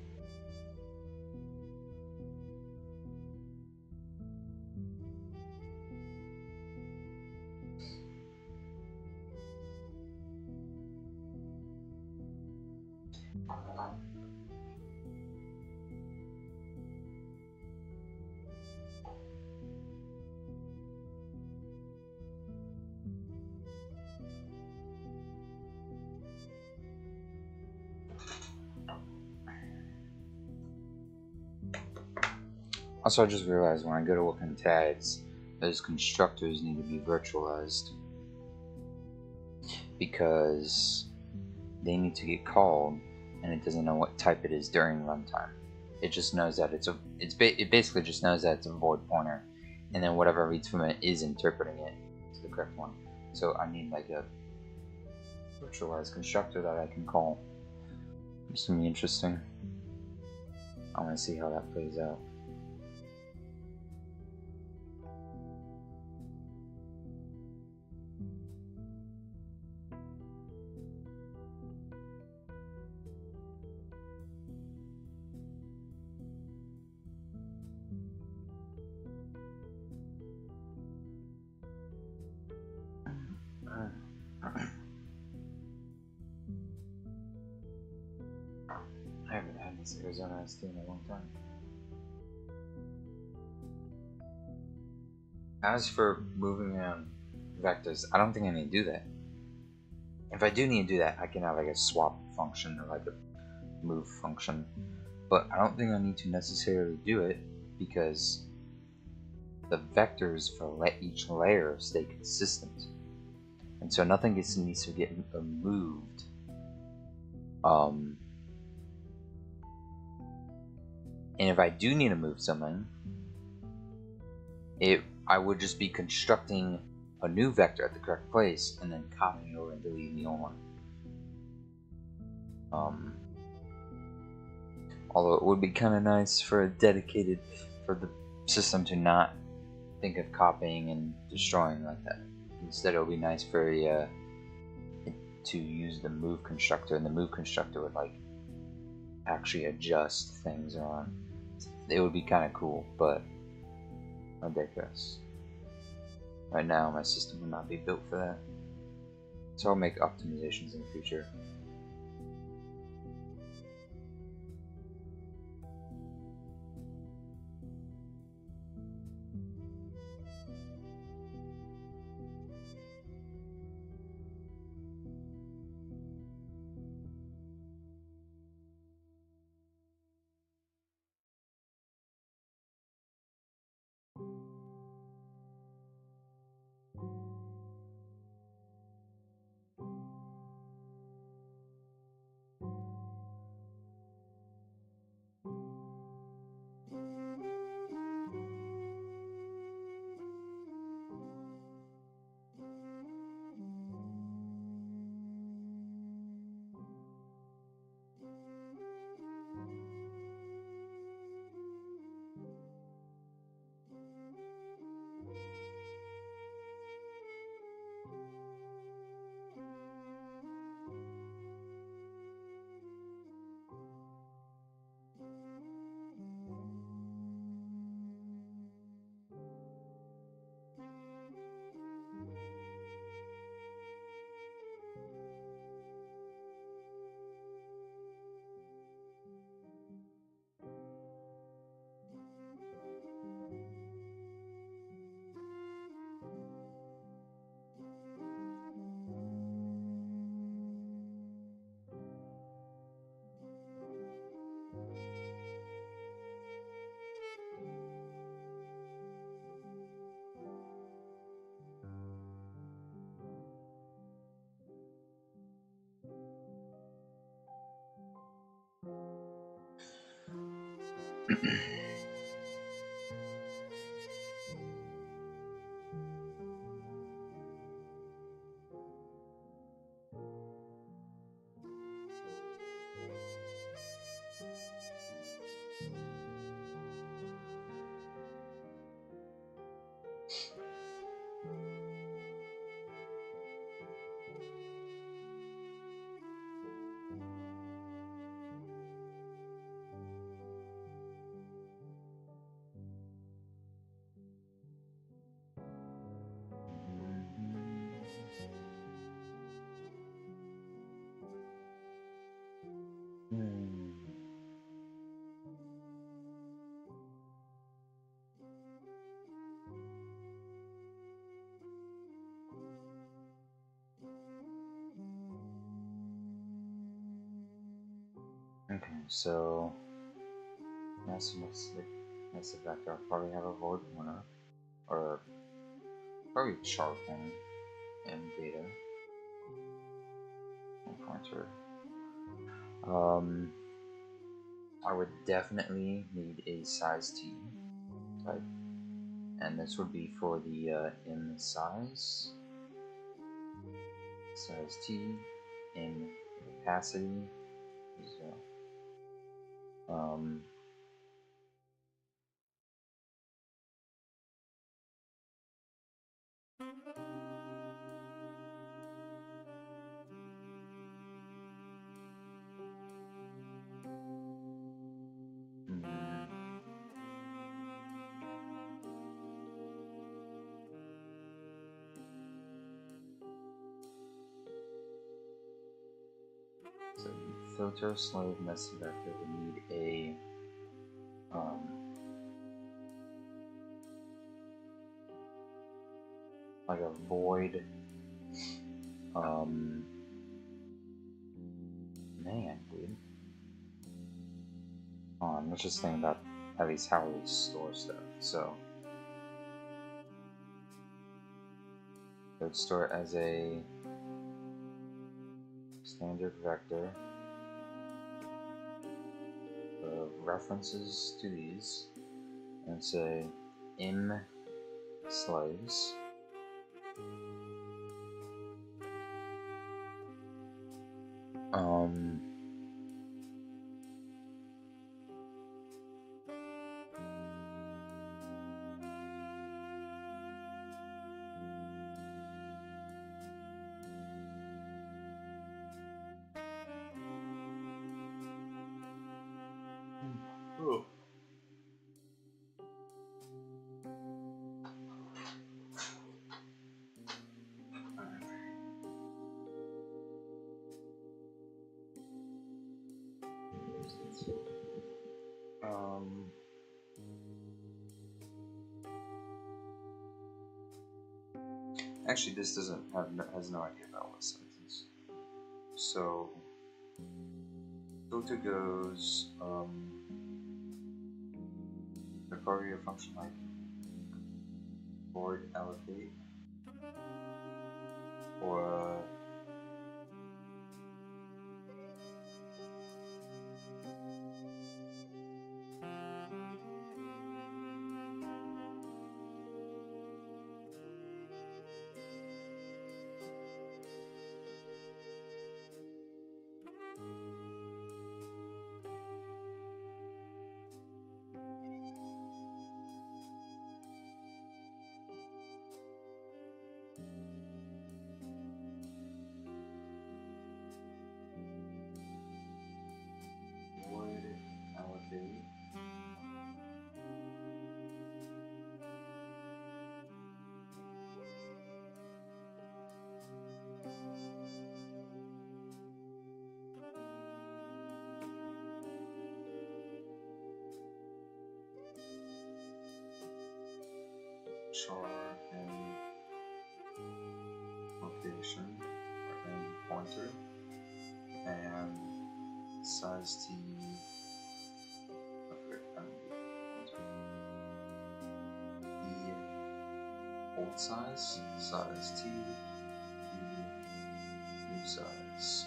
Also, I just realized when I go to work on tags, those constructors need to be virtualized because they need to get called, and it doesn't know what type it is during runtime. It just knows that it basically just knows that it's a void pointer, and then whatever reads from it is interpreting it to the correct one. So I need like a virtualized constructor that I can call. It's gonna be interesting. I want to see how that plays out. I haven't had this Arizona ST in a long time. As for moving around vectors, I don't think I need to do that. If I do need to do that, I can have like a swap function or like a move function, but I don't think I need to necessarily do it because the vectors for each layer stay consistent, and so nothing needs to get moved. And if I do need to move something, I would just be constructing a new vector at the correct place and then copying it over and deleting the old one. Although it would be kind of nice for a dedicated, for the system to not think of copying and destroying like that. Instead, it'll be nice for it to use the move constructor, and the move constructor would like actually adjust things on. It would be kind of cool, but I digress. Right now, my system would not be built for that, so I'll make optimizations in the future. Okay, so massive vector. I'll probably have a void corner, or probably sharpen and data and pointer. I would definitely need a size T type, and this would be for the in size T, in capacity as well. So filter slave message vector would need a like a void man, dude. Let's just think about at least how we store stuff. So it would store it as a standard vector of references to these, and say im slaves Um, Actually, this doesn't have has no idea about what sentence. So filter goes the carrier function like void allocate or void allocate. Char and location and pointer and size t. The old size t, the new size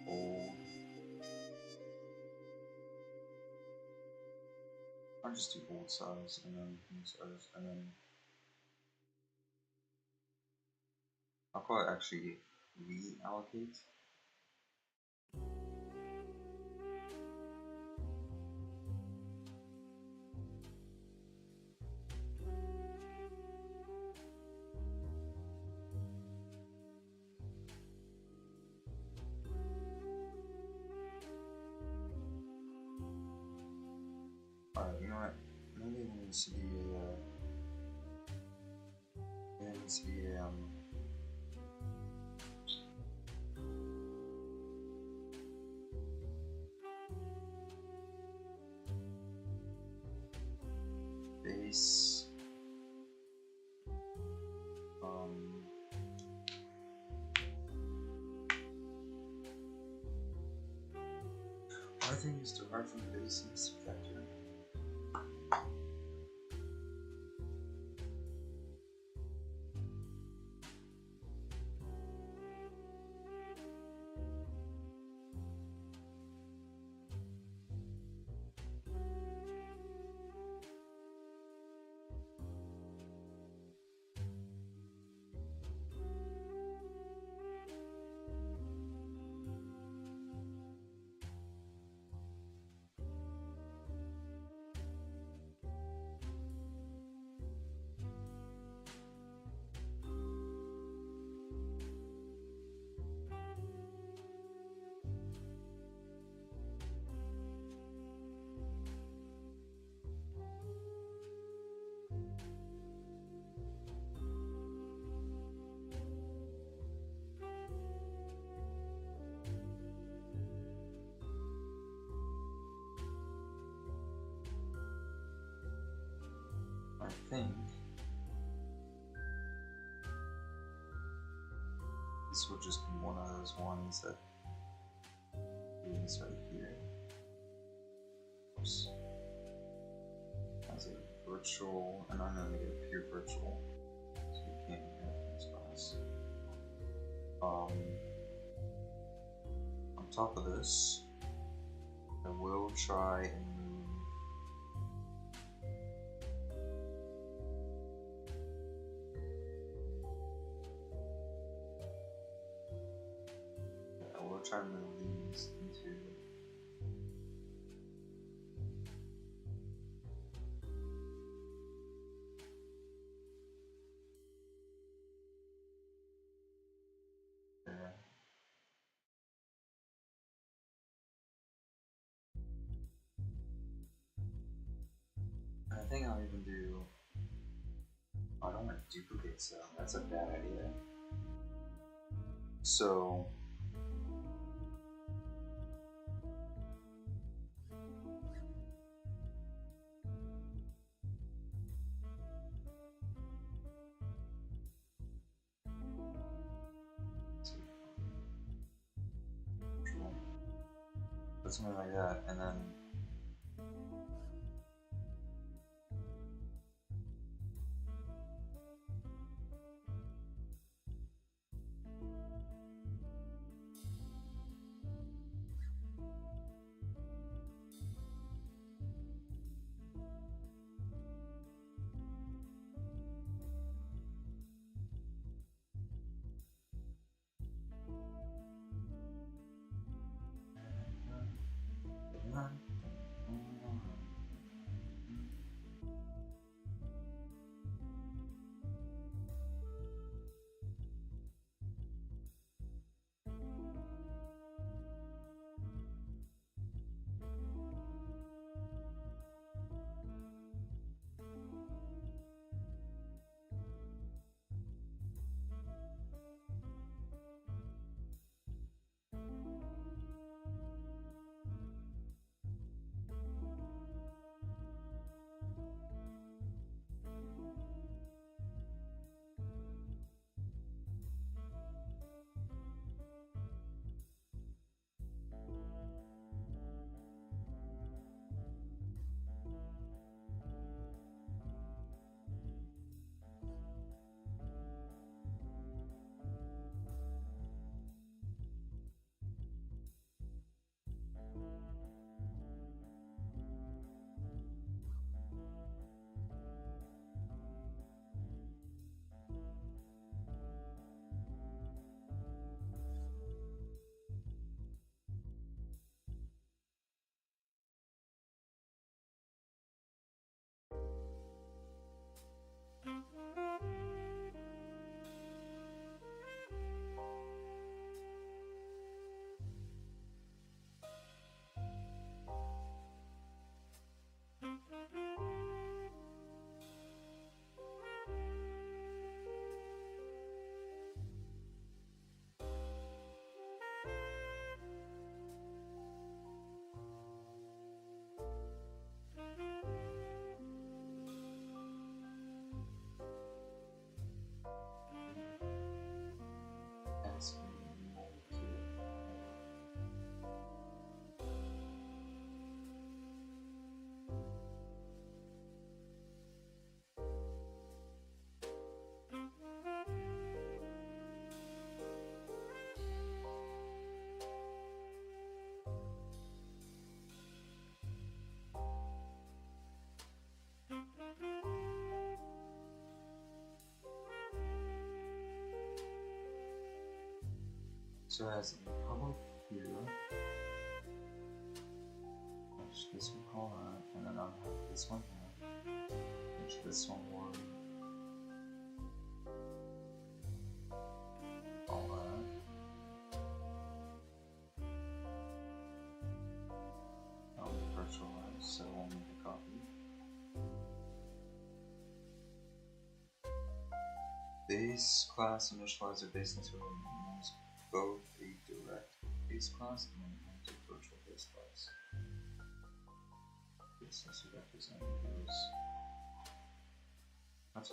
old. I'll just do old size and then new size and then I'll call it actually reallocate. Alright, you know what? Maybe there needs to be a base I think it's derived from the base and it's vector. I think this will just be one of those ones that is right here. Oops. As a virtual, and I'm going to get a pure virtual, so we can't have this class. On top of this, I will try and move try to move these into there. And I think I'll even do, I don't want to duplicate stuff, that's a bad idea. So put something like that, and then as we move to so as a public here, which this one call that, and then I'll have this one here, which this one will all that. I'll virtualize, so we'll make a copy. Base class initializer base necessarily means both a direct base class and a virtual base class. Base necessarily representatives. That's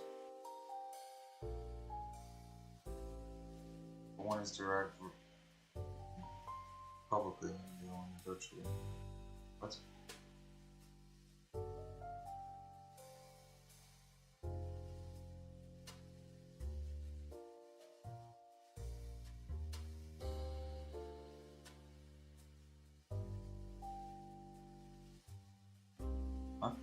one is derived publicly and the other one virtually. What? Huh?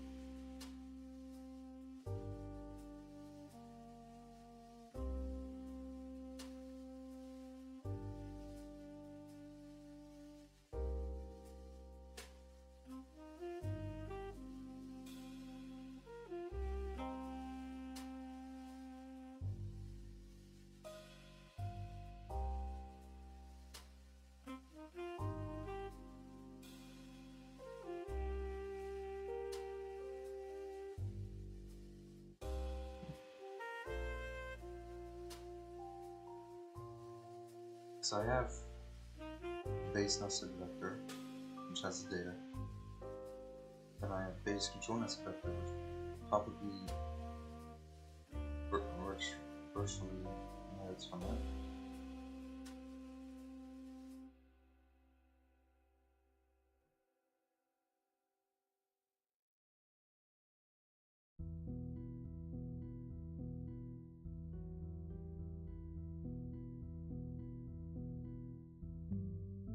So I have base nested vector, which has the data. Then I have base control nested vector, which probably virtually inherits from it.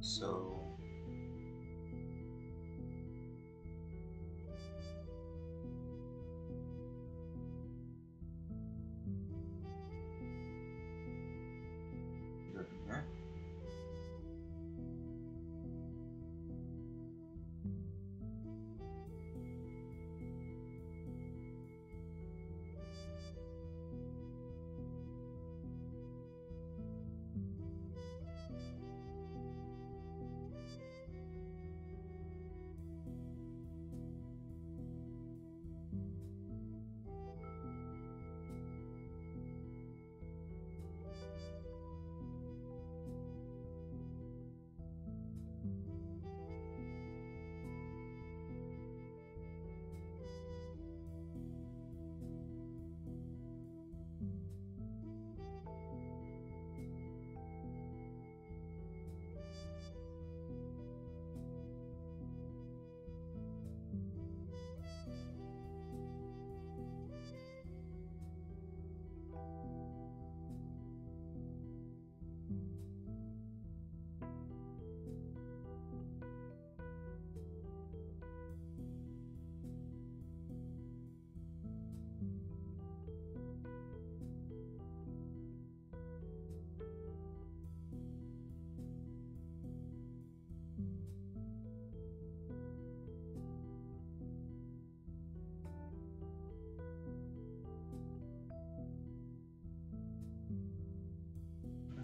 So good in here.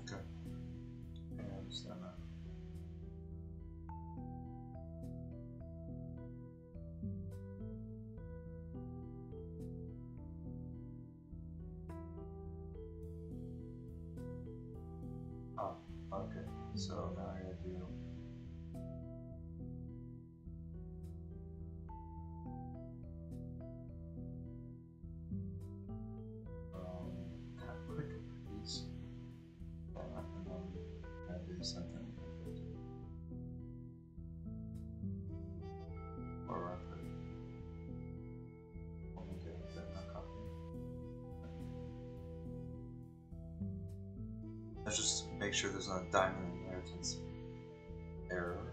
Okay. I understand that. Oh, okay. So now I gotta do kind of quick piece. And then I do something or roughly. Let me get that copy. Let's just make sure there's not diamond inheritance error.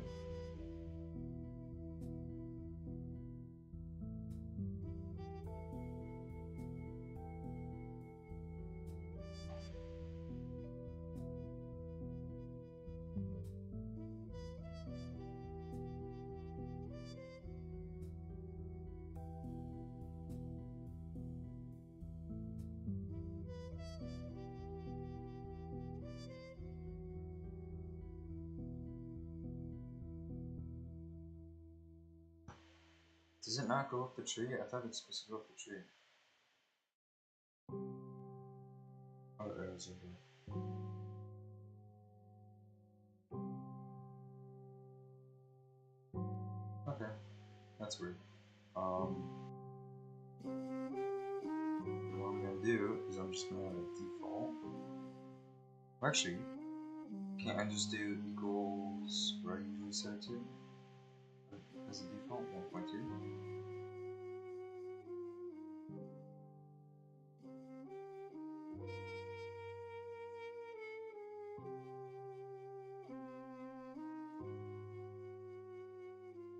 Does it not go up the tree? I thought it's supposed to go up the tree. Oh, there it is. Okay, that's weird. What I'm gonna do is I'm just gonna add a default. Well, actually, can't I just do equals where I usually set it to? As a default, 1.2.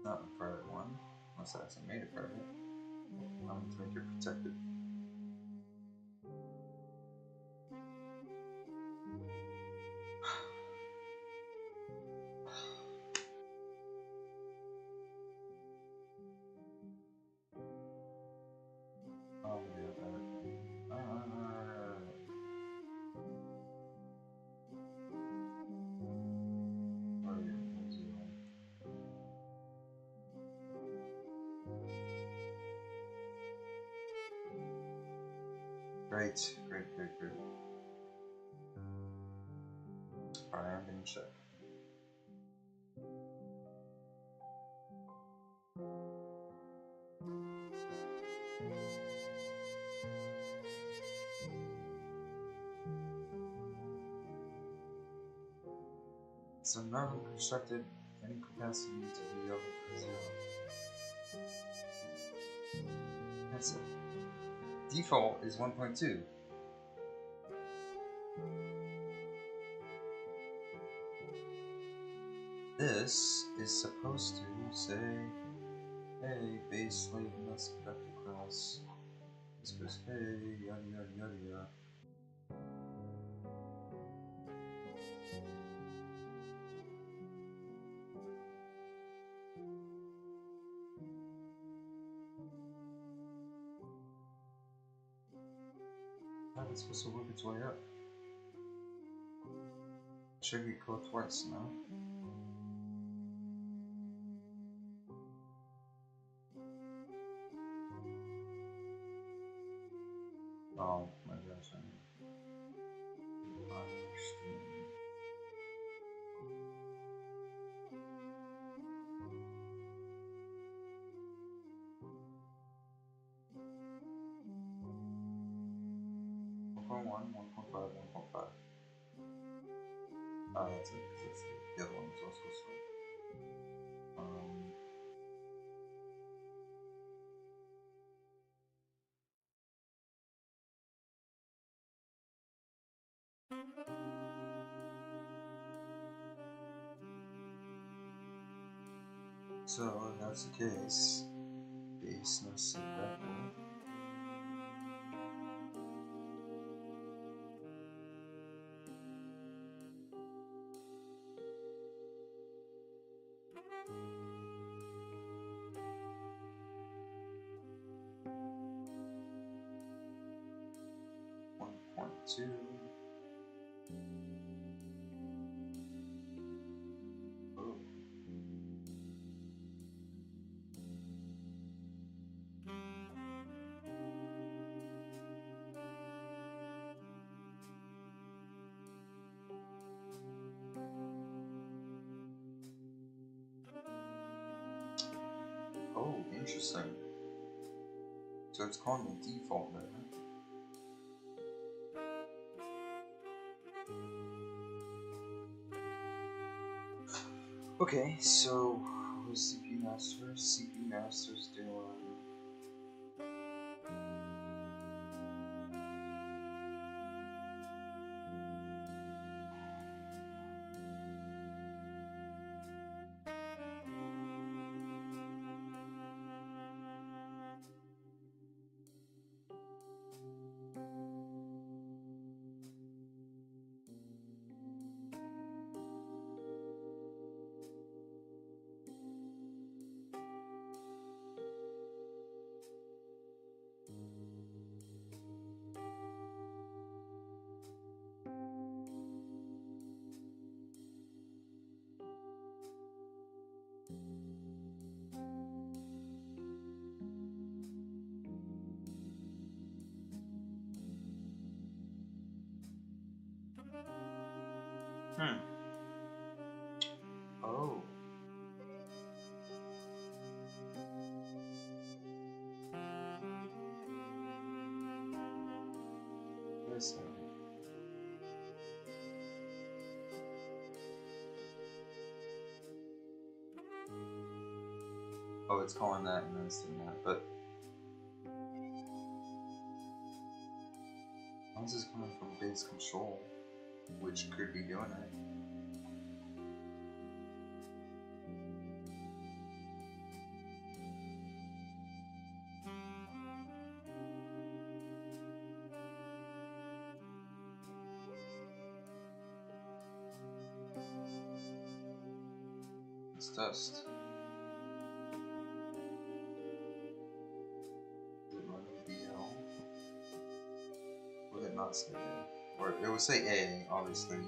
Not a private one, unless I actually made it private. I'm going to make it protected. Oh, yeah, Great, great, great, great. Alright, I'm gonna check. So now we constructed any capacity to be over for 0. That's it. Default is 1.2. this is supposed to say, hey, base slave must productive class. This goes, hey, yada yada yada yada. How is it supposed to work its way up? Should we go twice now? Oh my gosh, I understand. One, 1.5, 1.5. That's it, because it's the other one was also slow. So, if that's the case, base must say rebel. Two. Oh. Oh, interesting. So it's calling the default there. Okay, so who's CPU master? CPU master's doing. Oh. Yes, oh, it's calling that and then it's doing that, but once it's coming from base control, which could be doing it. Let's test. Is it running BL? Would it not say A? Or it would say A, obviously.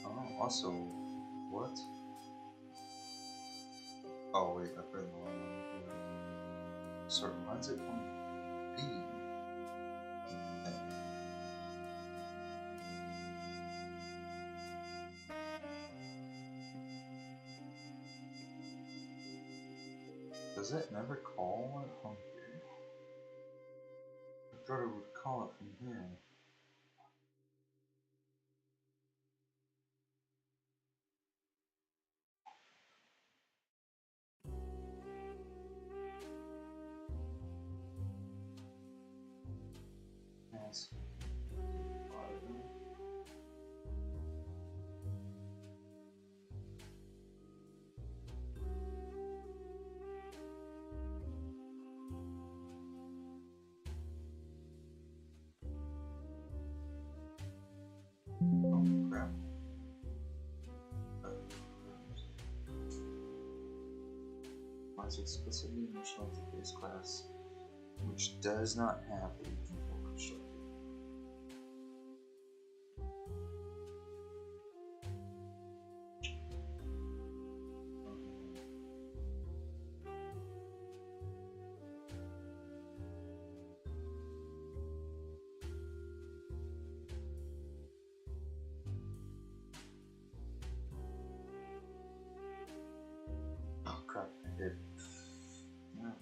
Oh, also, what? Oh wait, I put in the wrong one here. So why is it from B? Does it never call it from here? I thought it would call it from here. Yes. class explicitly in the interface class, which does not have a default constructor. Oh crap, I did. No.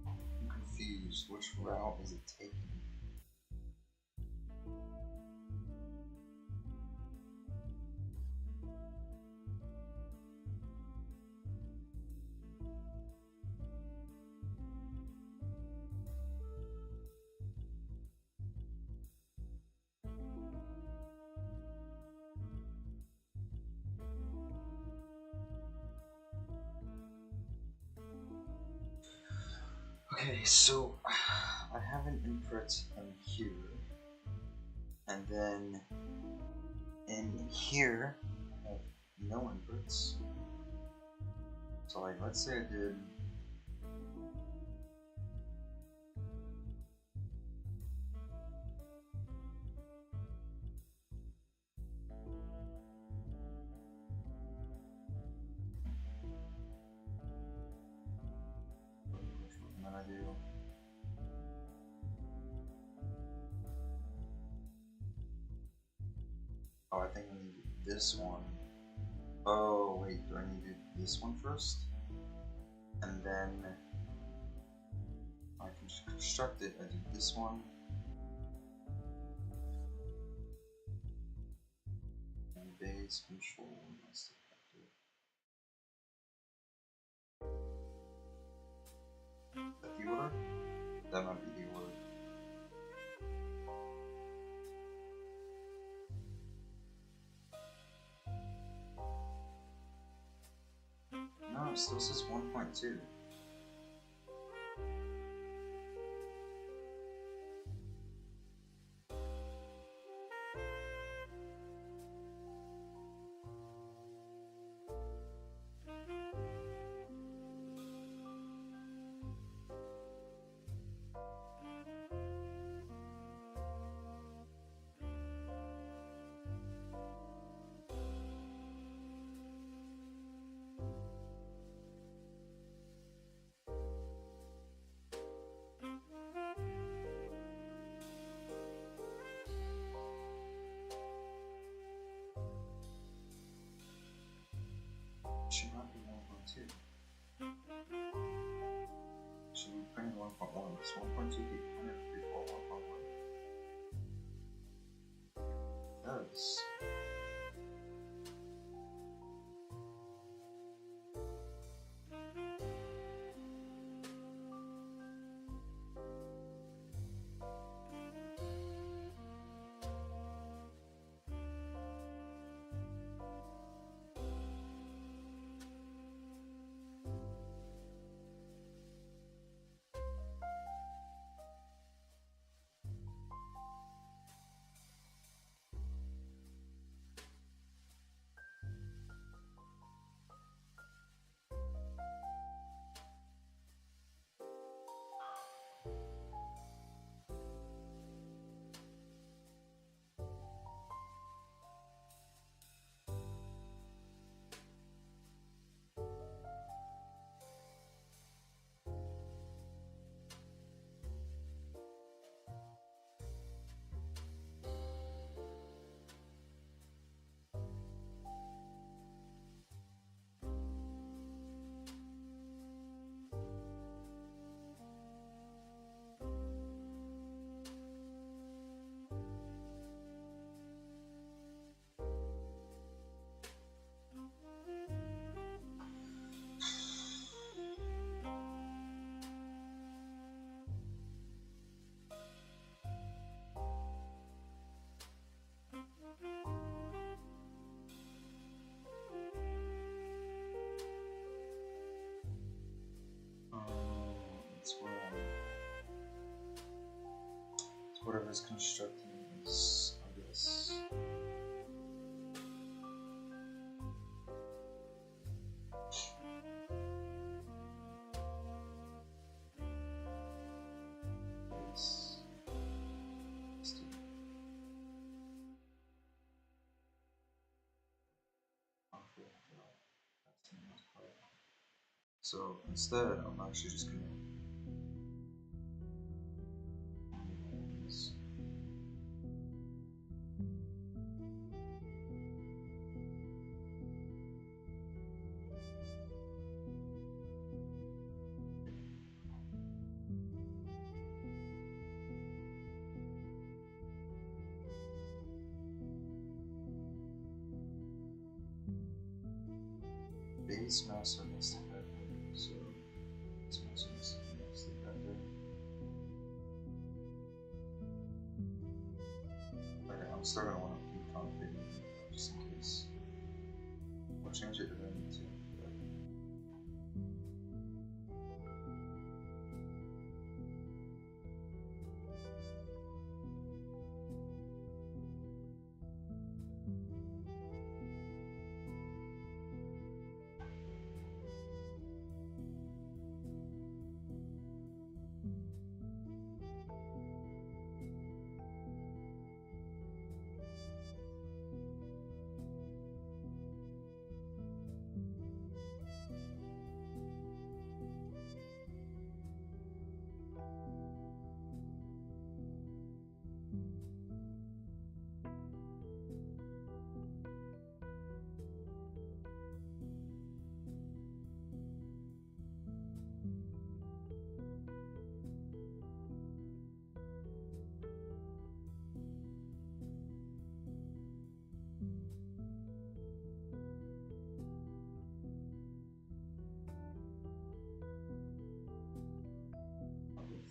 I'm confused. Which route is it taking? Okay, so I have an input in here, and then in here I have no inputs. So like, let's say I did and then I do oh, I think I need to do this one. Oh wait, do I need to do this one first? And then I can just construct it. I do this one. And base control. Is that the order? That might be the order. No, it still says 1.2. It's 1.2 feet, 1.1. Does. It's where it's whatever's constructing is, I guess. So instead, I'm actually just gonna base master needs to vector. So base master needs to vector. Okay, I'm still gonna want to reconfigure it just in case. We'll change it if I need to.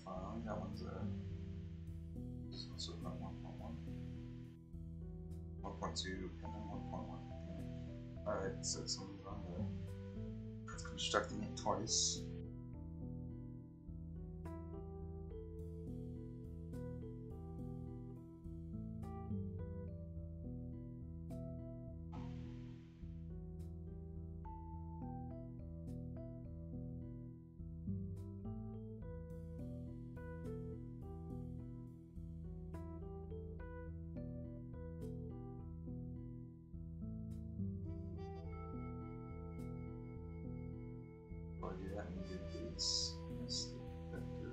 Fine, that one's this is also not 1.1, 1.2, and then 1.1. Alright, so let's move on to constructing it twice. I'll do that and do base as the vector.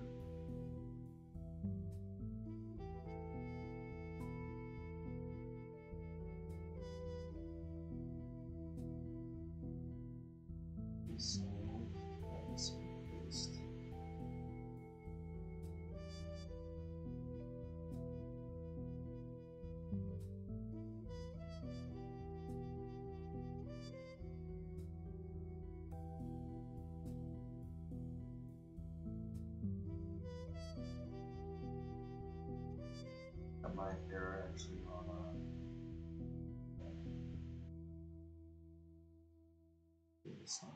So that is based. my hair actually on this one.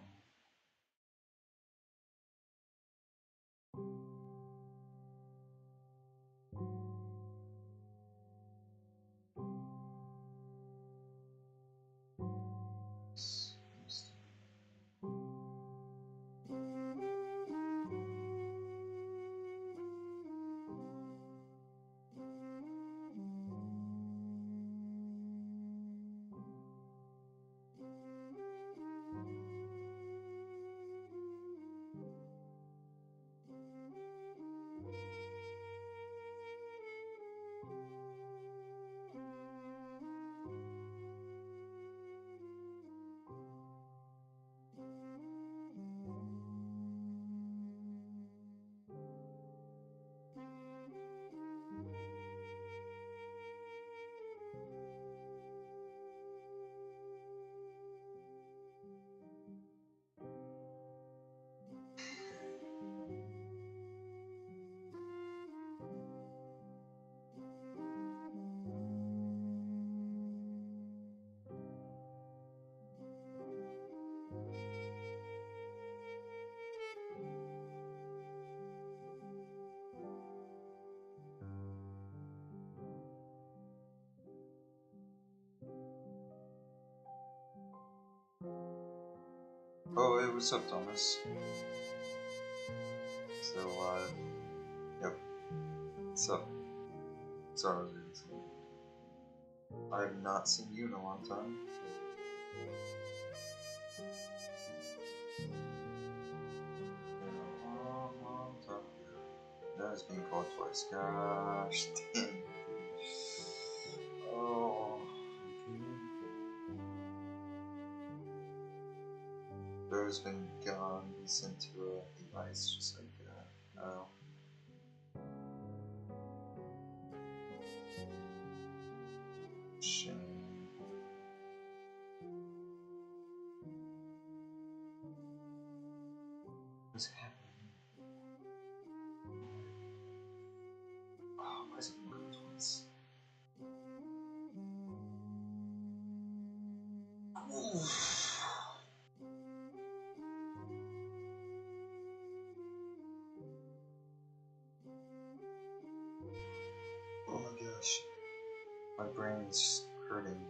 Oh, hey, what's up, Thomas? Still alive? Yep. What's up? Sorry, I have not seen you in a long time. In a long, long time. That has been called twice. Gosh, dang. Oh. There's been gone, sent to a device just like that. Oh. Shame. What's happening? Oh, why is it working twice? Oh my gosh. My brain's hurting.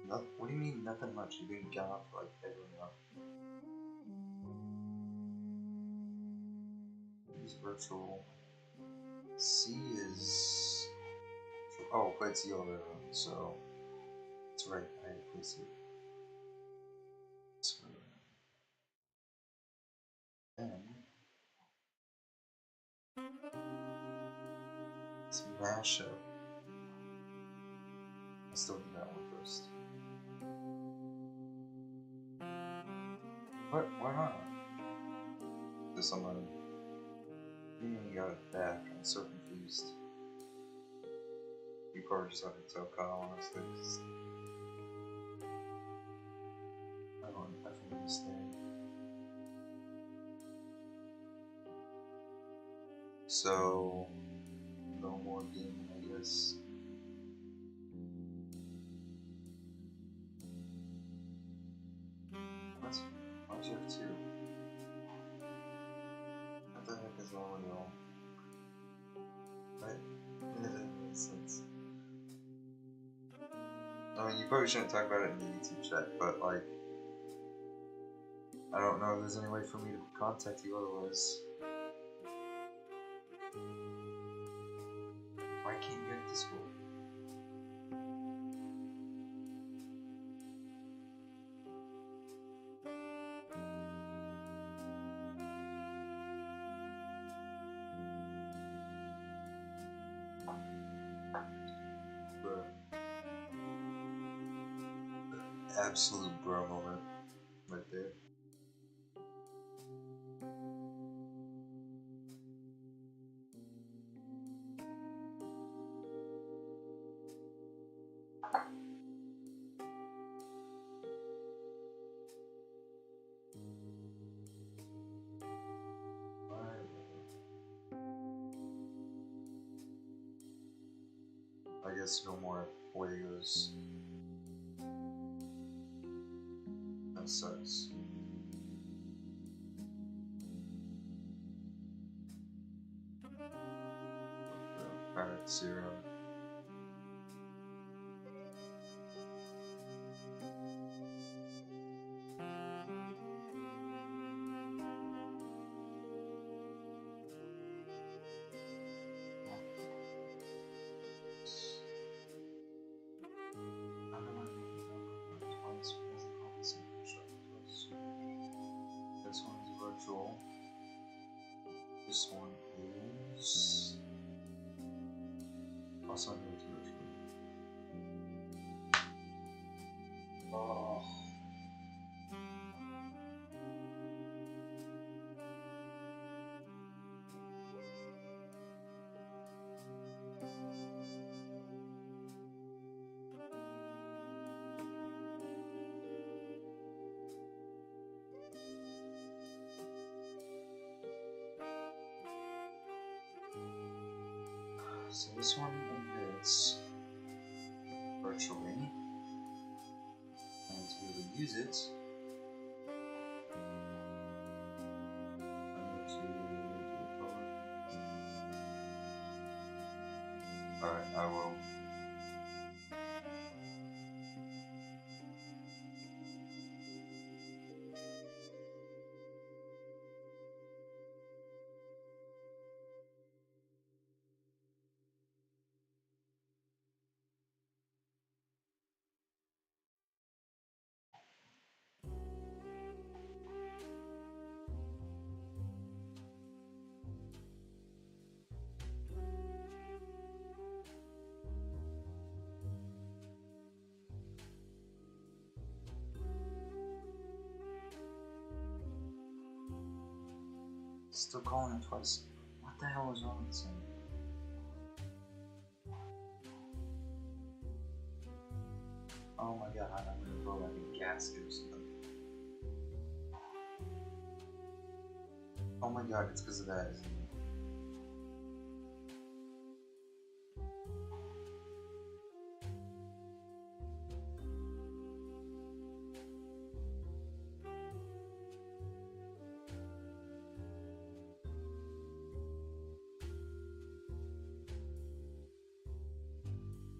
What do you mean nothing much? You've been gone for like every month. Use virtual. C is. Oh, but it's yellow, so. It's right. I place it. Then. It's mashup. Let's still do that one first. What? Why not? There's someone. You mean you got it back? I'm so confused. You probably just have to tell Kyle, honestly. I don't understand. So, no more gaming, I guess. Why do you have two? What the heck is wrong with y'all? Right? It doesn't make sense. I mean, you probably shouldn't talk about it in the YouTube chat, but like, I don't know if there's any way for me to contact you otherwise. Why can't you get to school? Bro. Absolute bro moment right there. guess no more Fuegos. That sucks. Parrot Serum. This one's virtual. This one is also virtual. Oh. So this one is virtually, and to be able to use it, I need to do a color. Alright, I will. Still calling it twice. What the hell is wrong with this thing? Oh my god, I'm gonna blow like a gasket or something. Oh my god, it's because of that.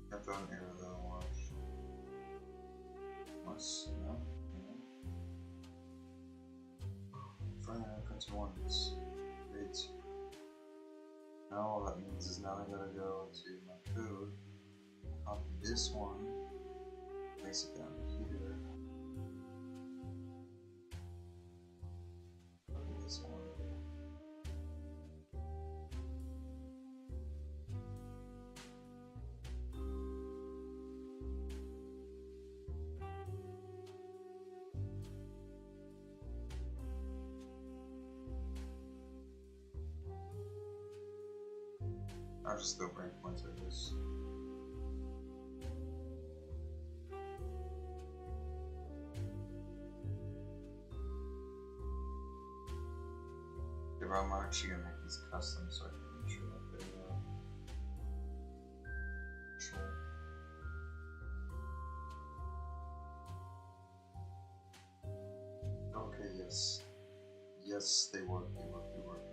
I throw an arrow though, watch. Once, no? Finally, I got to once. Great. Now all that means is now I gotta go to my code, copy this one, place it down here, copy this one. I'll just throw breakpoints at this. Okay, but I'm actually gonna make these custom so I can make sure that they control. Okay, yes. Yes, they work, they work, they work.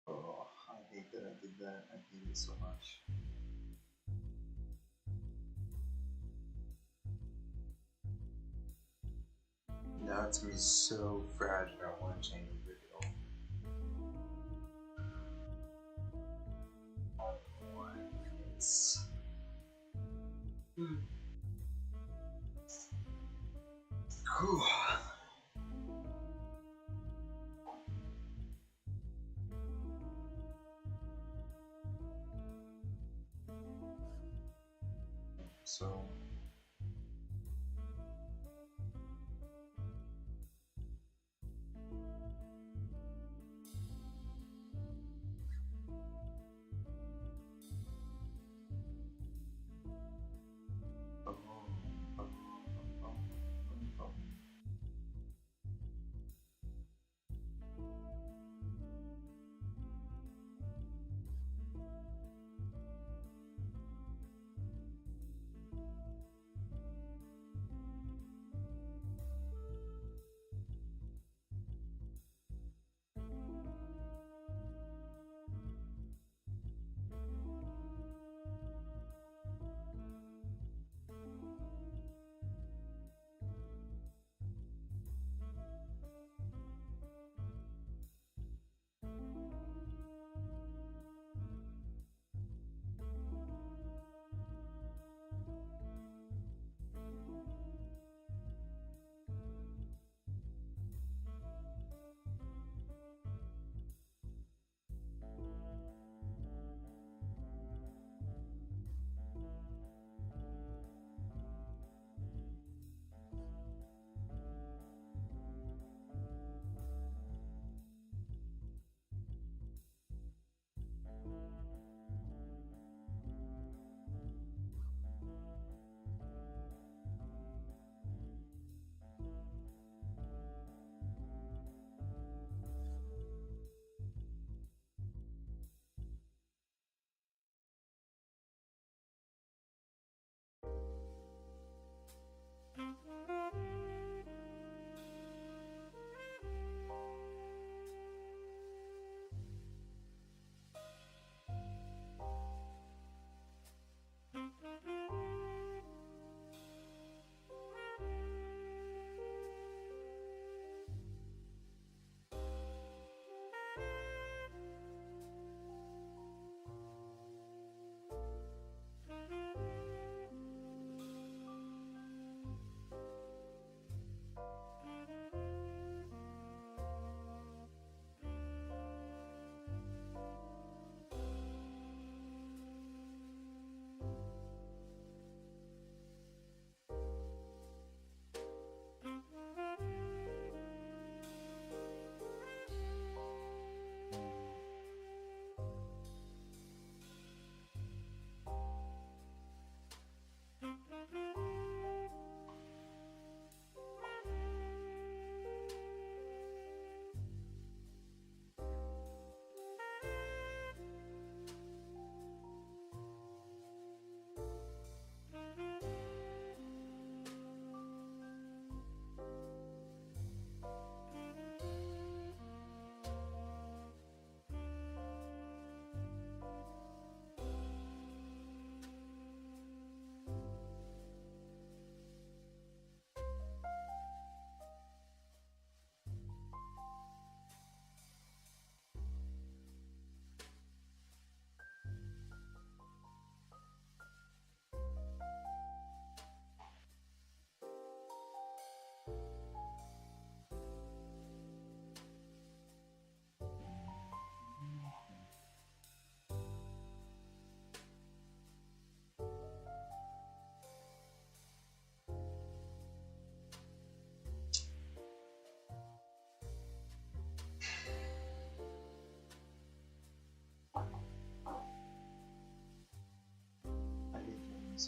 Oh, I hate that I did that. I hate it so much. Now it's gonna be so fragile. I want to change the video. It's... Whew. So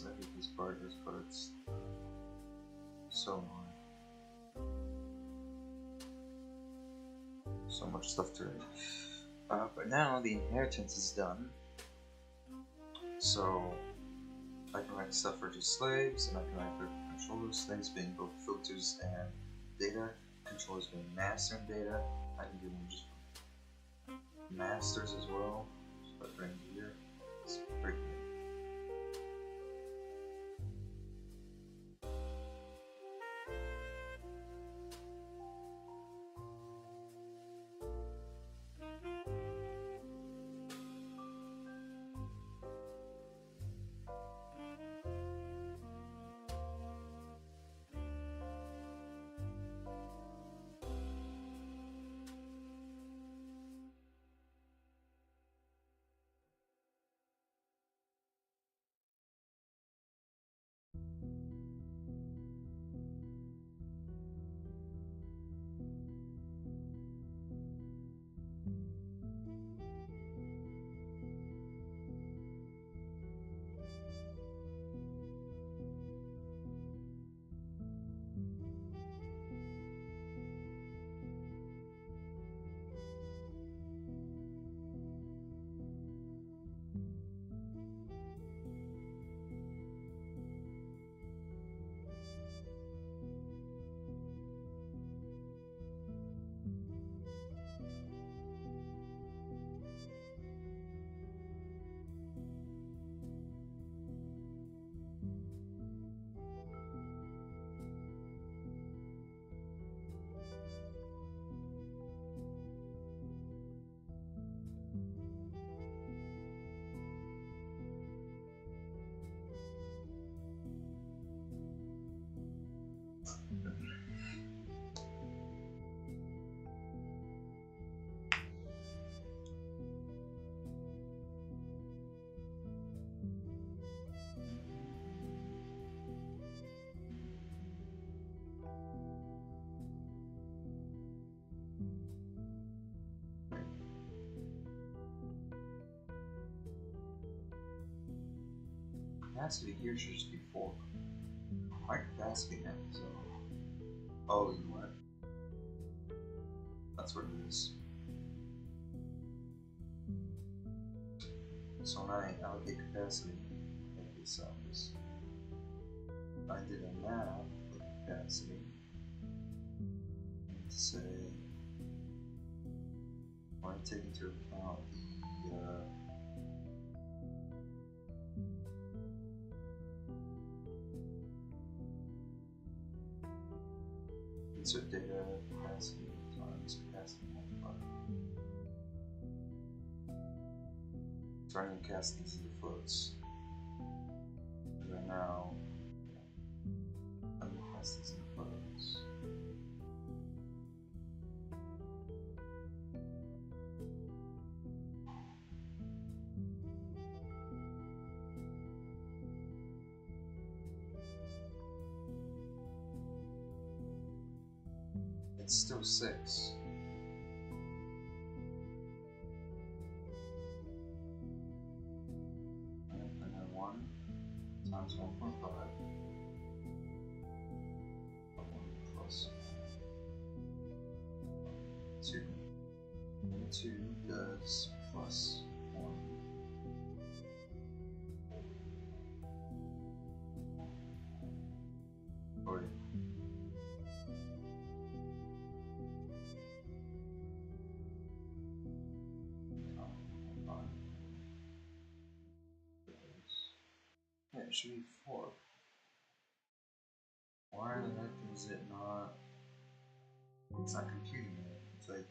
I hate this part, but it's so annoying. So much stuff to read. But now the inheritance is done. So I can write stuff for just slaves, and I can write for controllers, things being both filters and data, controllers being master and data. I can do them just masters as well. Just put right here. It's pretty good. capacity here should just be 4. My capacity now, so. Oh, you know what? That's what it is. So when I allocate capacity, like this is. I did a map with capacity. And say, I want to take into account the insert data capacity times capacity multiplier. Trying to cast these into floats. And right now, I'm going to cast these into floats. It's still 6. And then 1 times 1.5. 1 plus 2. And 2 does plus 1. Or yeah, it should be 4. Why on earth is it not? It's not computing it. It's like.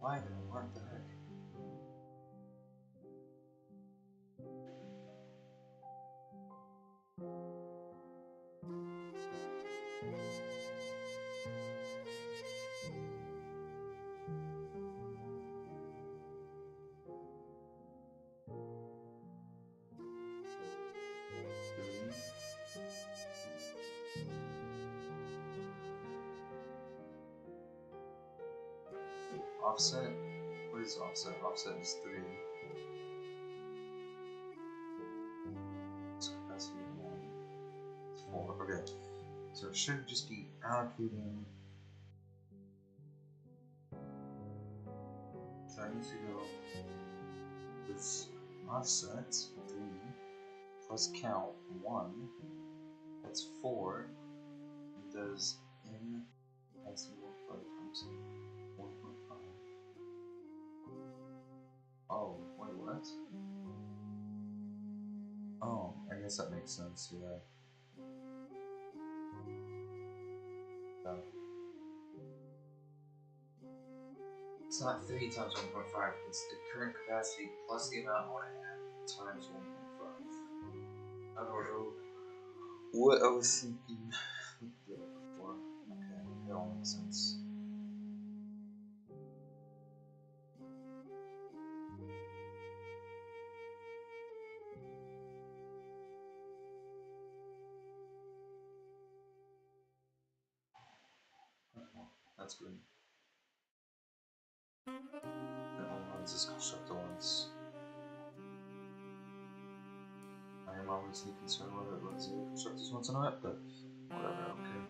Why though? What the heck? Offset? What is offset? Offset is 3. So capacity 1. It's 4. Okay. So it should just be allocating. So I need to go with offset 3 plus count 1. That's 4. It does in capacity multiplied times 1.5. Oh, wait, what? Oh, I guess that makes sense, yeah. It's not 3 times 1.5, it's the current capacity plus the amount I want to add times 1.5. I don't know what I was thinking before. Okay, it all makes sense. That's good. Everyone runs this constructor once. I am obviously concerned whether it runs the constructors once or not, but Whatever, okay.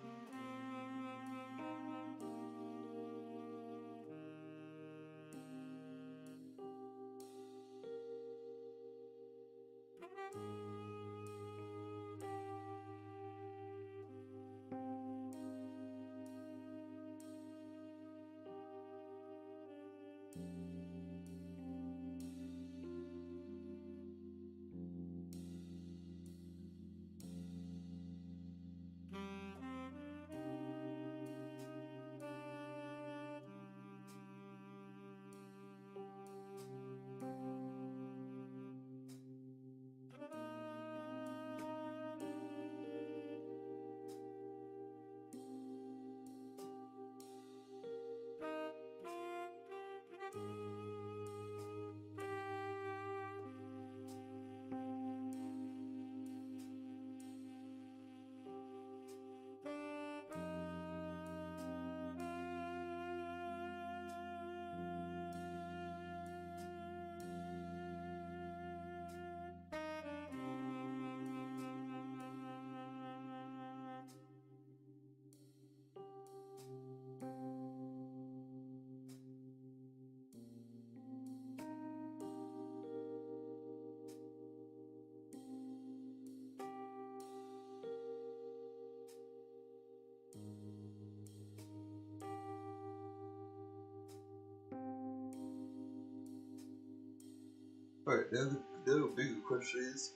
Alright, now the bigger question is,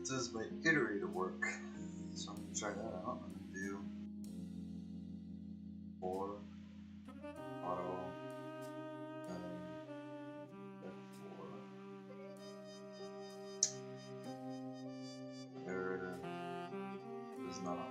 does my iterator work? So I'm gonna try that out. I'm gonna do 4 auto F4 iterator does not work.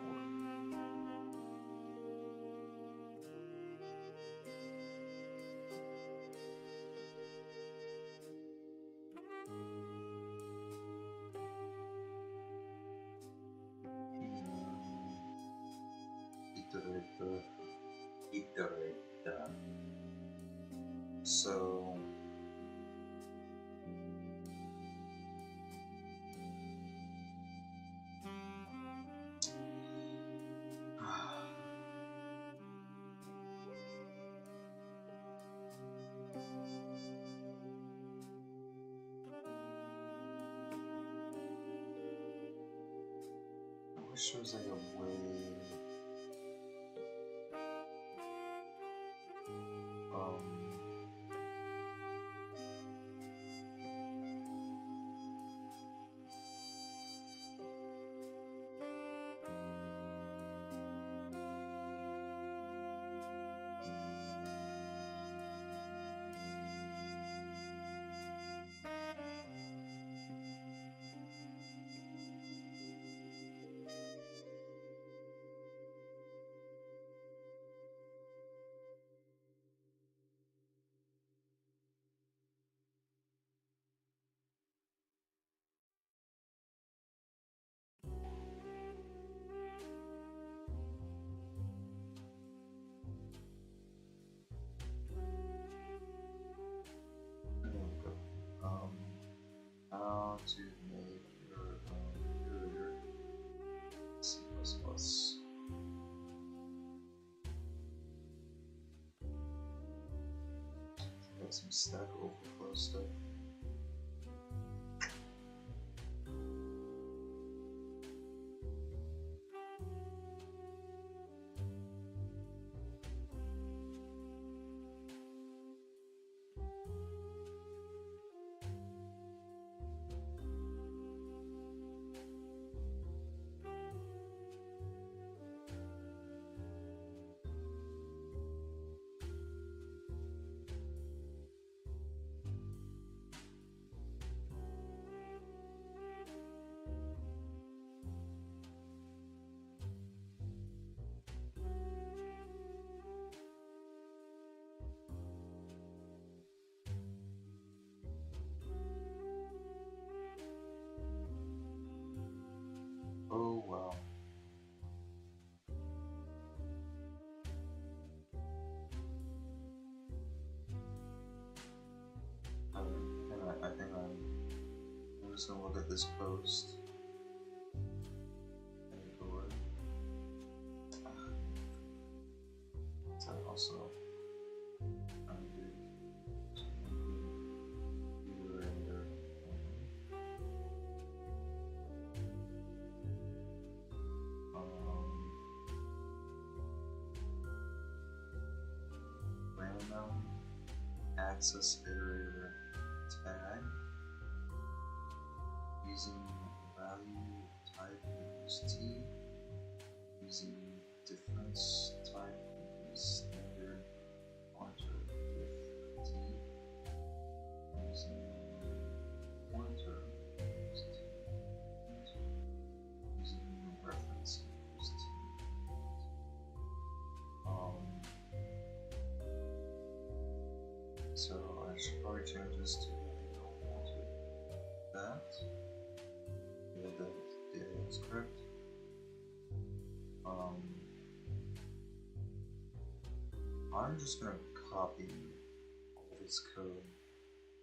Iterate. So I wish there was like a way. How to make your iterator C++. Got some Stack Overflow stuff. Oh wow. I think I'm just gonna look at this post. also random access area tag using value type equals t, using difference type equals standard pointer with t, using pointer equals t, using reference equals t. So I should probably change this to that. Yeah, the data is correct. I'm just gonna copy all this code.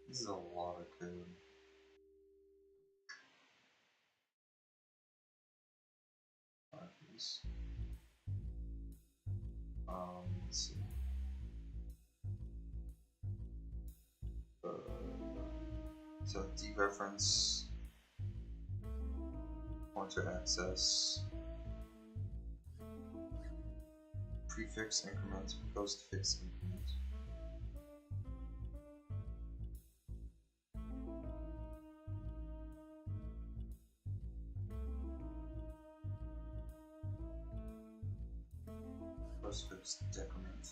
This is a lot of code. Let's see. So dereference, pointer access, prefix increment, postfix increment. Postfix decrement.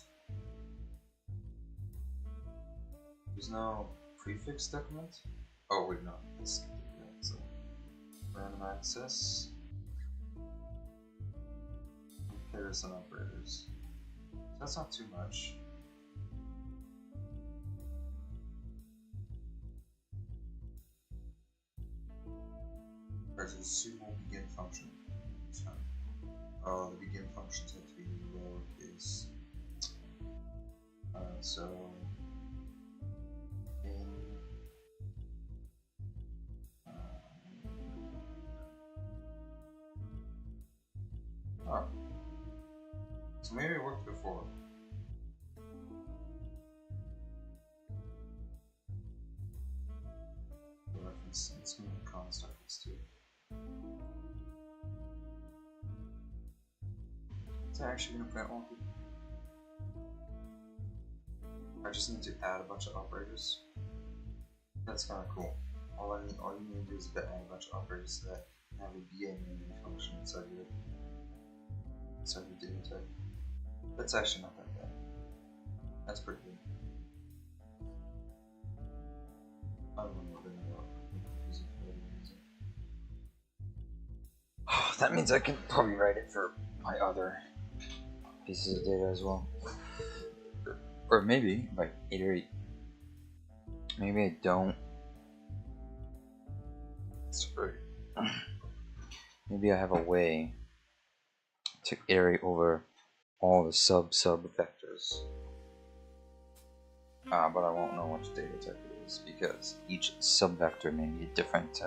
There's no prefix decrement? Oh wait, no, let's skip that. So random access, comparison operators. That's not too much. There's a suitable begin function. Oh, the begin functions have to be lowercase. So in oh, so maybe it worked before. The reference, it's going to const reference too. Is that actually going to print wonky? I just need to add a bunch of operators. That's kind of cool. All you need to do is add a bunch of operators so that you have a BA main function inside your data type. That's actually not that bad. That's pretty good. I don't know what anymore. Oh, that means I can probably write it for my other pieces of data as well. Or maybe if I iterate, maybe I don't. Sorry. Maybe I have a way to iterate over all the sub vectors. But I won't know which data type it is because each sub vector may be a different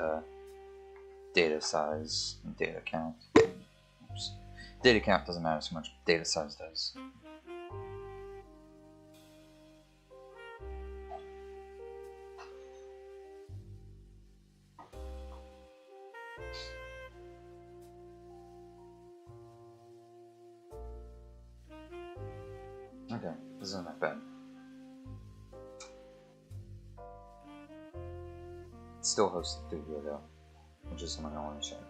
data size and data count. Oops. Data count doesn't matter so much, data size does. Okay, this isn't that bad. It's still hosted through here though, which is something I want to change.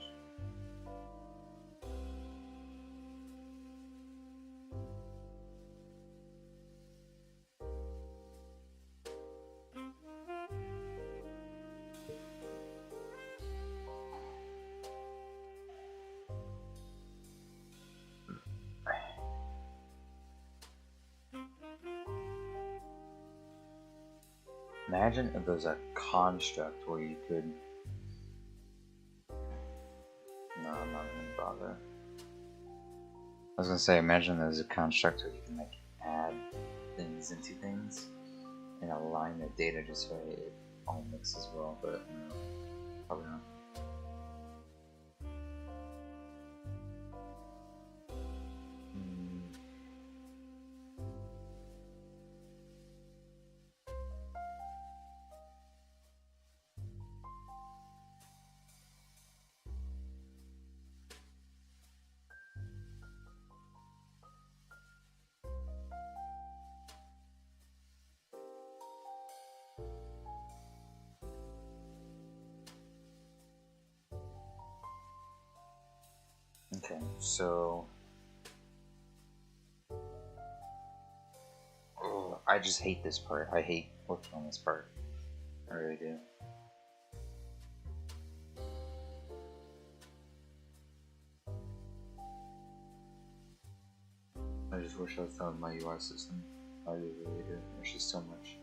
Imagine if there's a construct where you could... No, I'm not gonna bother. I was gonna say, imagine there's a construct where you can like add things into things and align the data just so it all mixes well, but no, probably not. Okay, so I just hate this part. I hate working on this part. I really do. I just wish I found my UI system. I really do. There's just so much.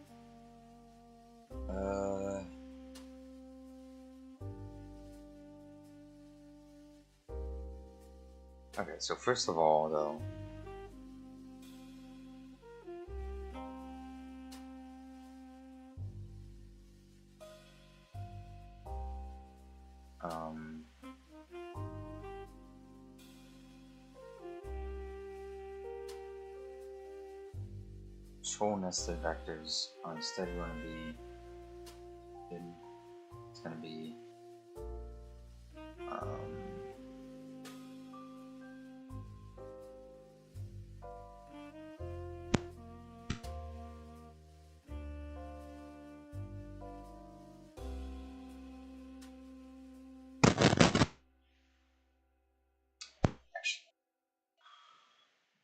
Okay, so first of all, though, control nested vectors are instead going to be it's going to be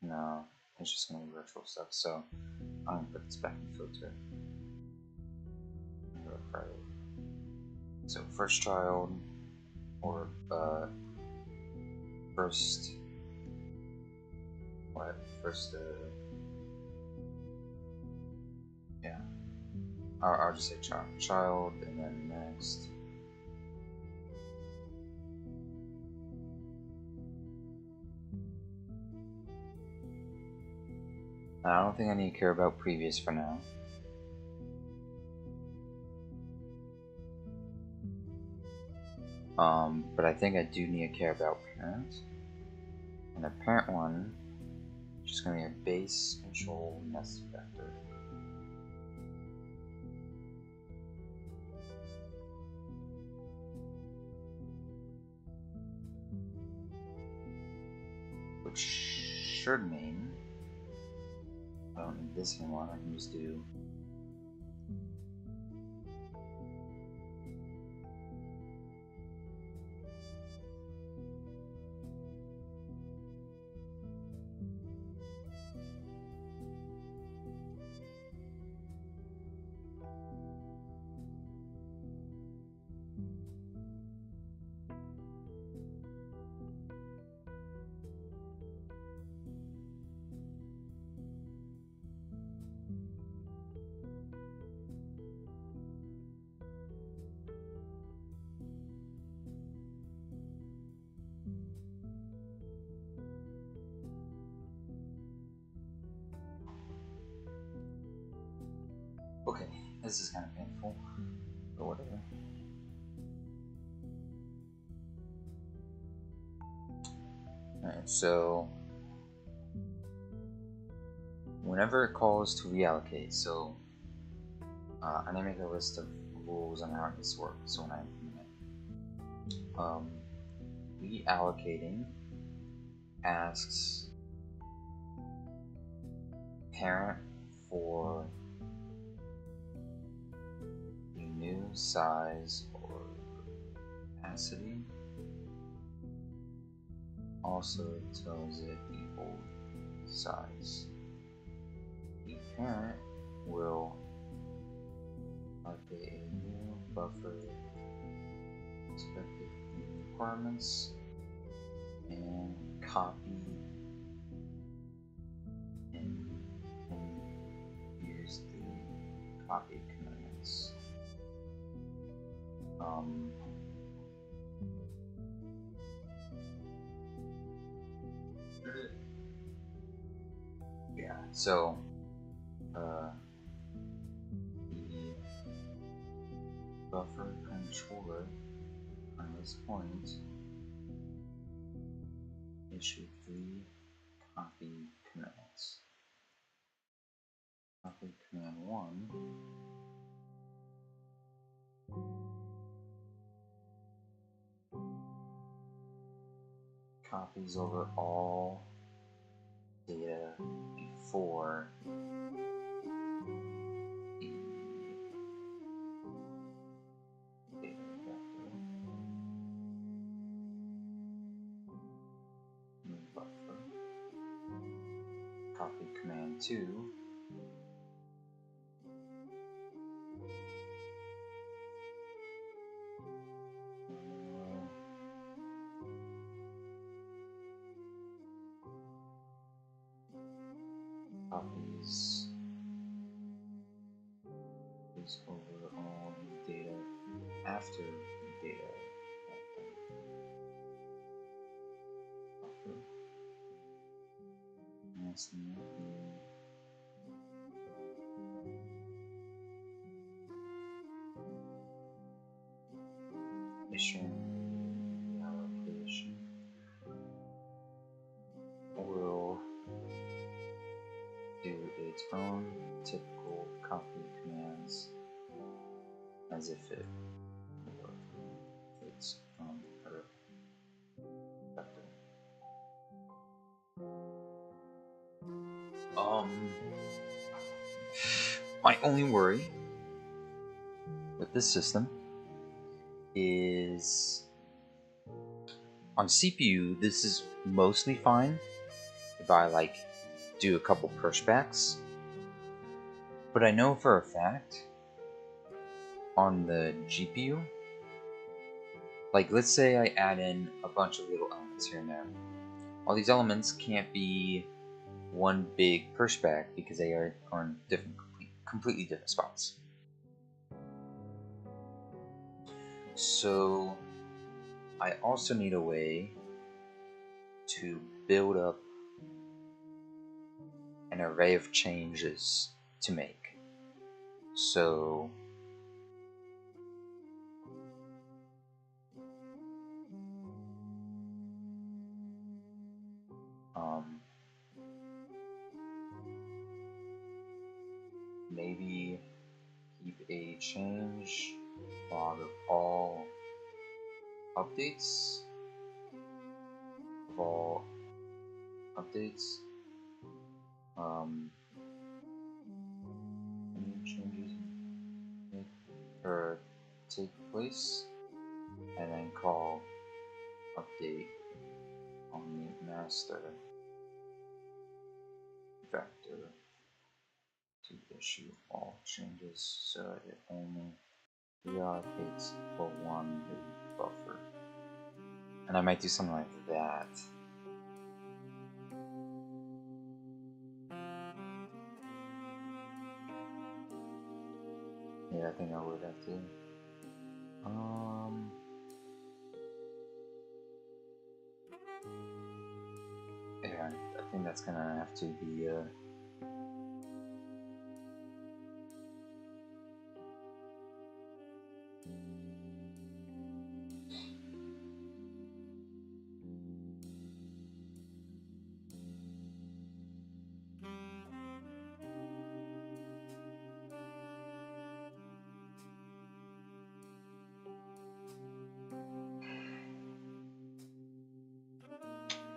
no, it's just going to be virtual stuff. So I'm going to put this back in filter. So first child, or first, what? First, yeah. I'll just say child, and then next. I don't think I need to care about previous for now. But I think I do need to care about parent. And the parent one is just going to be a base control nested vector. Which should mean I don't need this anymore. I can just do okay, this is kind of painful, but whatever. Alright, so whenever it calls to reallocate, so I need to make a list of rules on how it needs to work. So when I implement it, reallocating asks parent for the new size or capacity. Also tells it the old size. The parent will update a new buffer expected requirements and copy and use the copy commitments. Yeah, so the buffer controller on this point issue 3 copy commitments. Copy command 1 copies over all data before the data vector. copy command 2. Copies is over all the data after the data. Allocation will do its own typical copy commands as if it were its own vector. My only worry with this system is on CPU. This is mostly fine if I like do a couple pushbacks, but I know for a fact on the GPU, like let's say I add in a bunch of little elements here and there. All these elements can't be one big pushback because they are on different, completely different spots. So I also need a way to build up an array of changes to make. So maybe keep a change log of all updates. Any changes take place, and then call update on the master vector to issue all changes so it only reallocates for one buffer. And I might do something like that. Yeah, I think I would have to. Yeah, I think that's gonna have to be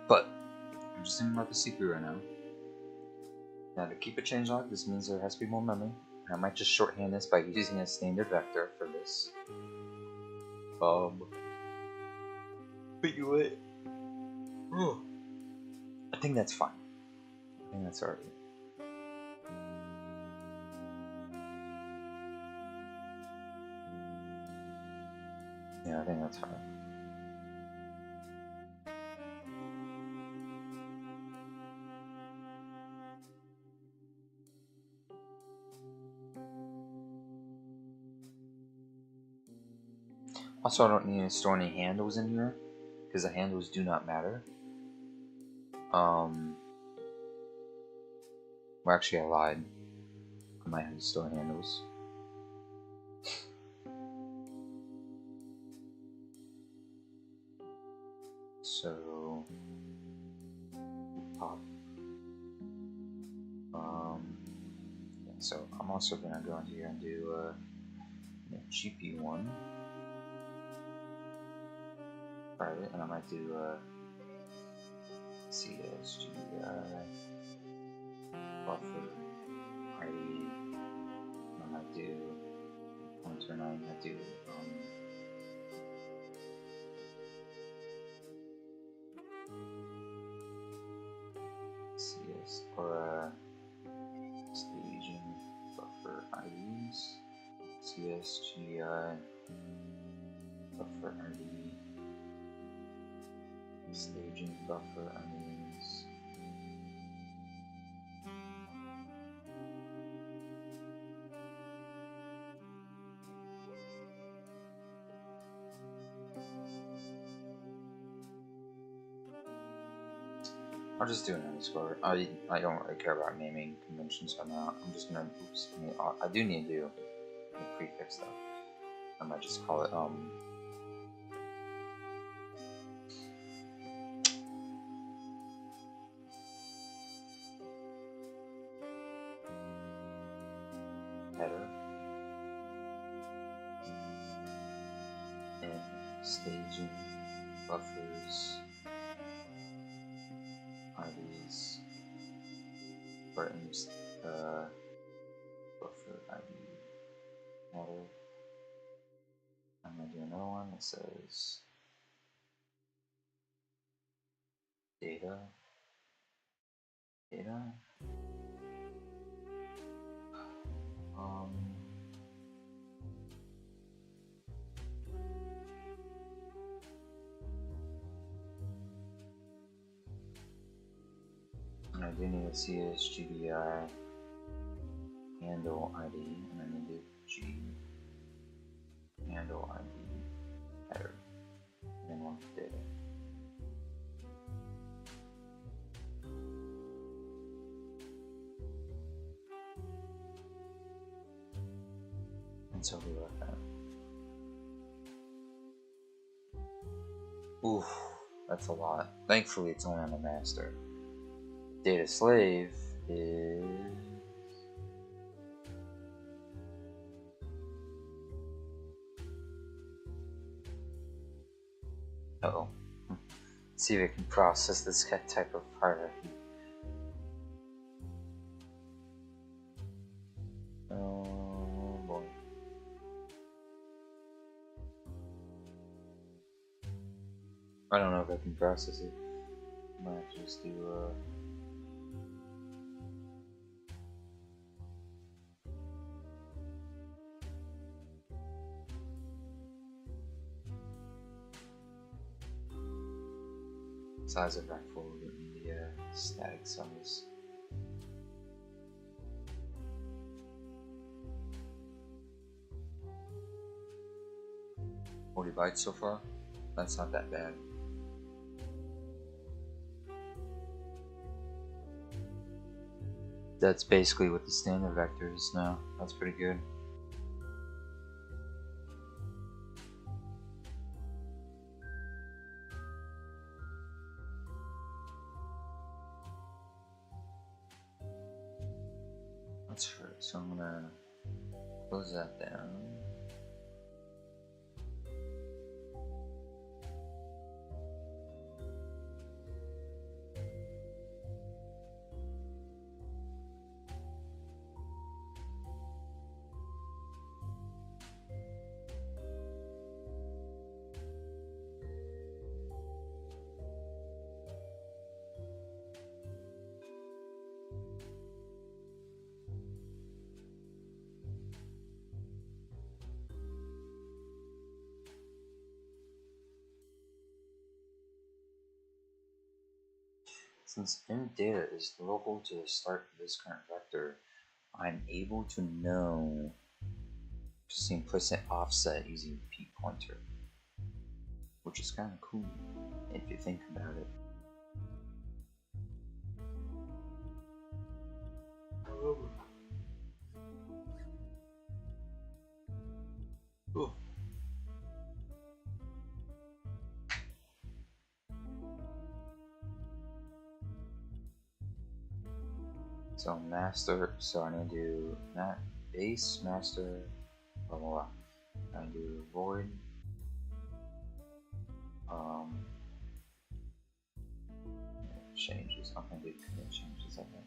but I'm just thinking about the CPU right now. Now to keep a change log, this means there has to be more memory. And I might just shorthand this by using a standard vector for this. But you would. I think that's fine. I think that's alright. Yeah, I think that's fine. Also, I don't need to store any handles in here because the handles do not matter. Well, actually, I lied. I might have to store handles. So, pop. Yeah, so I'm also gonna go into here and do the GP one. Private, and I might do CS GDI buffer ID. I might do pointer, and I might do CS or CS, GDI, buffer ID, staging buffer IDs. I'll just do an underscore. I don't really care about naming conventions right now. I'm just gonna, oops, I do need to do a prefix though. I might just call it, header, and staging, buffers, IDs, buttons, buffer ID, header. I'm gonna do another one that says data. And I do need a CS GDI handle ID, and I need a G handle ID header, and then one for data. And so we left that. Oof, that's a lot. Thankfully, it's only on the master. Data slave is uh-oh. See if it can process this type of hierarchy. Oh boy. I don't know if I can process it. I might just do size of rack forward in the static size. 40 bytes so far. That's not that bad. That's basically what the standard vector is now. That's pretty good. That's true. So I'm gonna close that down. Since end data is local to the start of this current vector, I'm able to know just the implicit offset using the peak pointer, which is kind of cool if you think about it. Ooh. So master, so I need to do that base master, blah blah blah. I do void, changes. I'm gonna do commit changes. I think.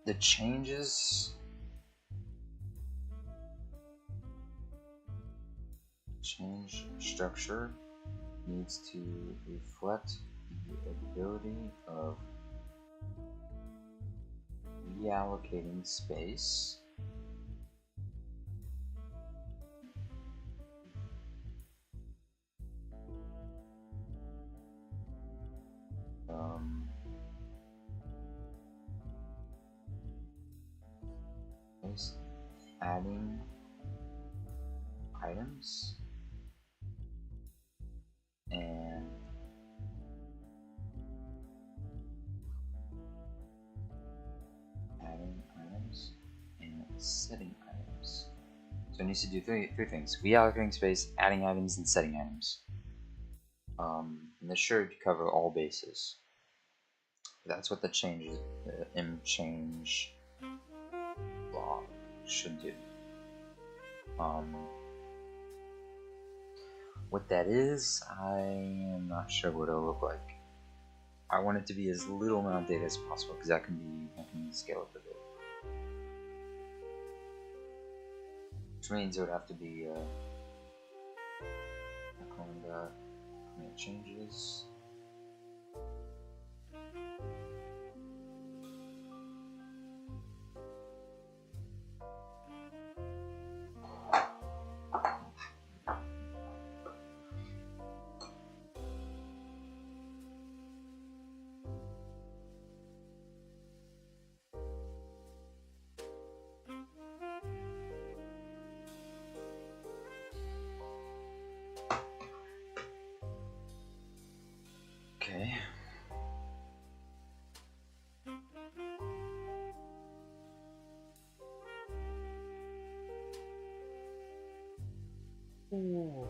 the change structure needs to reflect the ability of reallocating space is adding items and setting items. So it needs to do three things: reallocating space, adding items, and setting items. And this should cover all bases. That's what the change block should do. What that is, I am not sure what it'll look like. I want it to be as little amount of data as possible because that can scale up a bit. Which means it would have to be calling that changes. Okay. Ooh.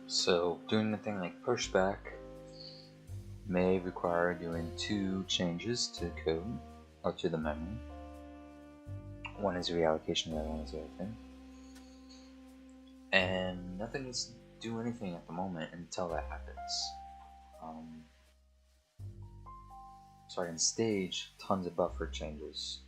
So doing the thing like pushback may require doing 2 changes to the code or to the memory. One is reallocation, the other one is the other thing. And nothing needs to do anything at the moment until that happens. So I can stage tons of buffer changes.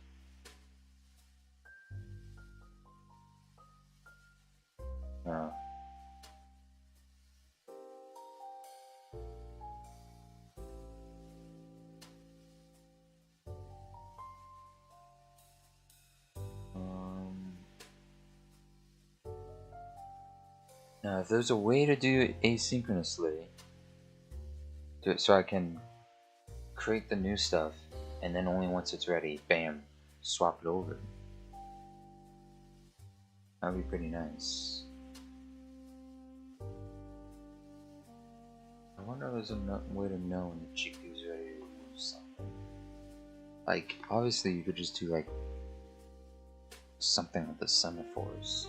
Now, if there's a way to do it asynchronously, so I can create the new stuff, and then only once it's ready, bam, swap it over. That'd be pretty nice. I wonder if there's a way to know when the GPU's ready to do something. Like, obviously you could just do like something with the semaphores.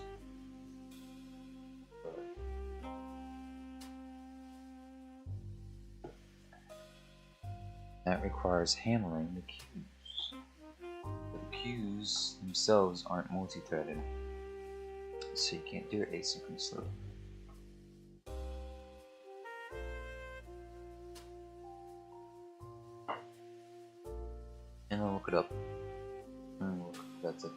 That requires handling the queues. But the queues themselves aren't multi-threaded, so you can't do it asynchronously. And I'll look it up. That's it.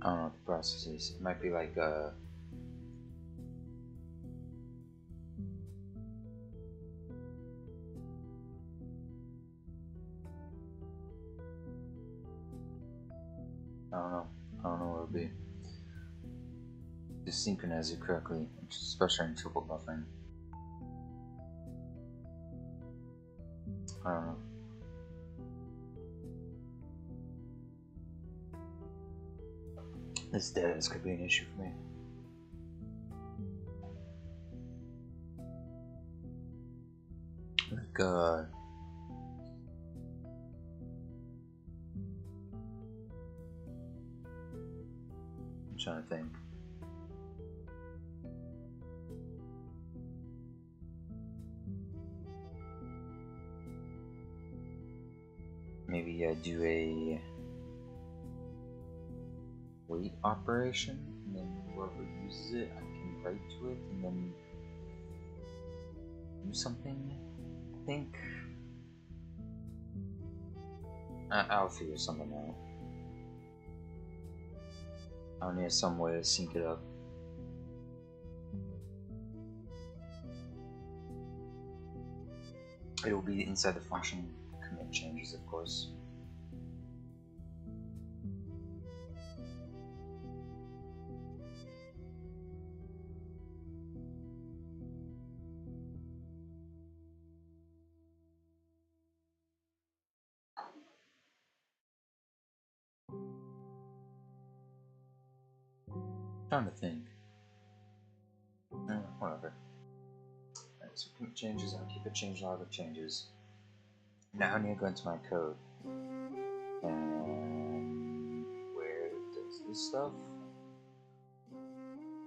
I don't know what the process is. It might be like I don't know. I don't know what it would be. To synchronize it correctly, especially in triple buffering. I don't know. This dead could be an issue for me. Like, I'm trying to think. Maybe I do a wait operation, and then whoever uses it, I can write to it, and then do something. I think I'll figure something out. I'll need some way to sync it up. It will be inside the function commit changes, of course. Trying to think. Whatever. Alright, so commit changes, I'll keep a change log of changes. Now I need to go into my code. And where does this stuff?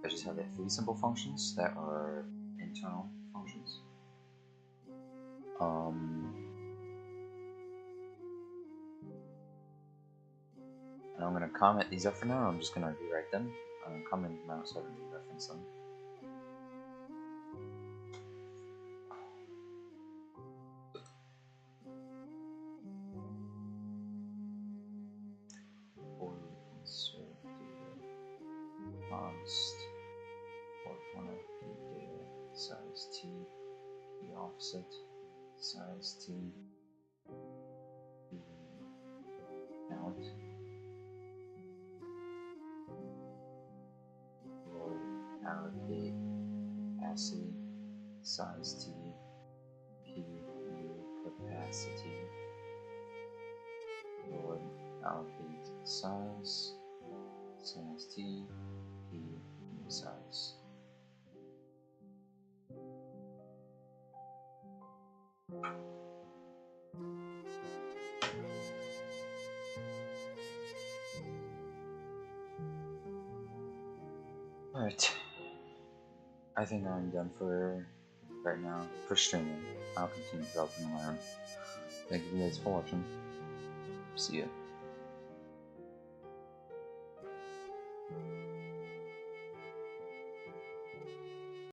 I just have the 3 simple functions that are internal functions. And I'm going to comment these up for now. I'm just going to rewrite them. I'm commenting them out so I can reference them. Or insert data const port 1 of p data size t p offset size t p count void allocate capacity size t p capacity void allocate size t p size. Alright, I think I'm done for right now for streaming. I'll continue developing on my own. Thank you guys for watching. See ya.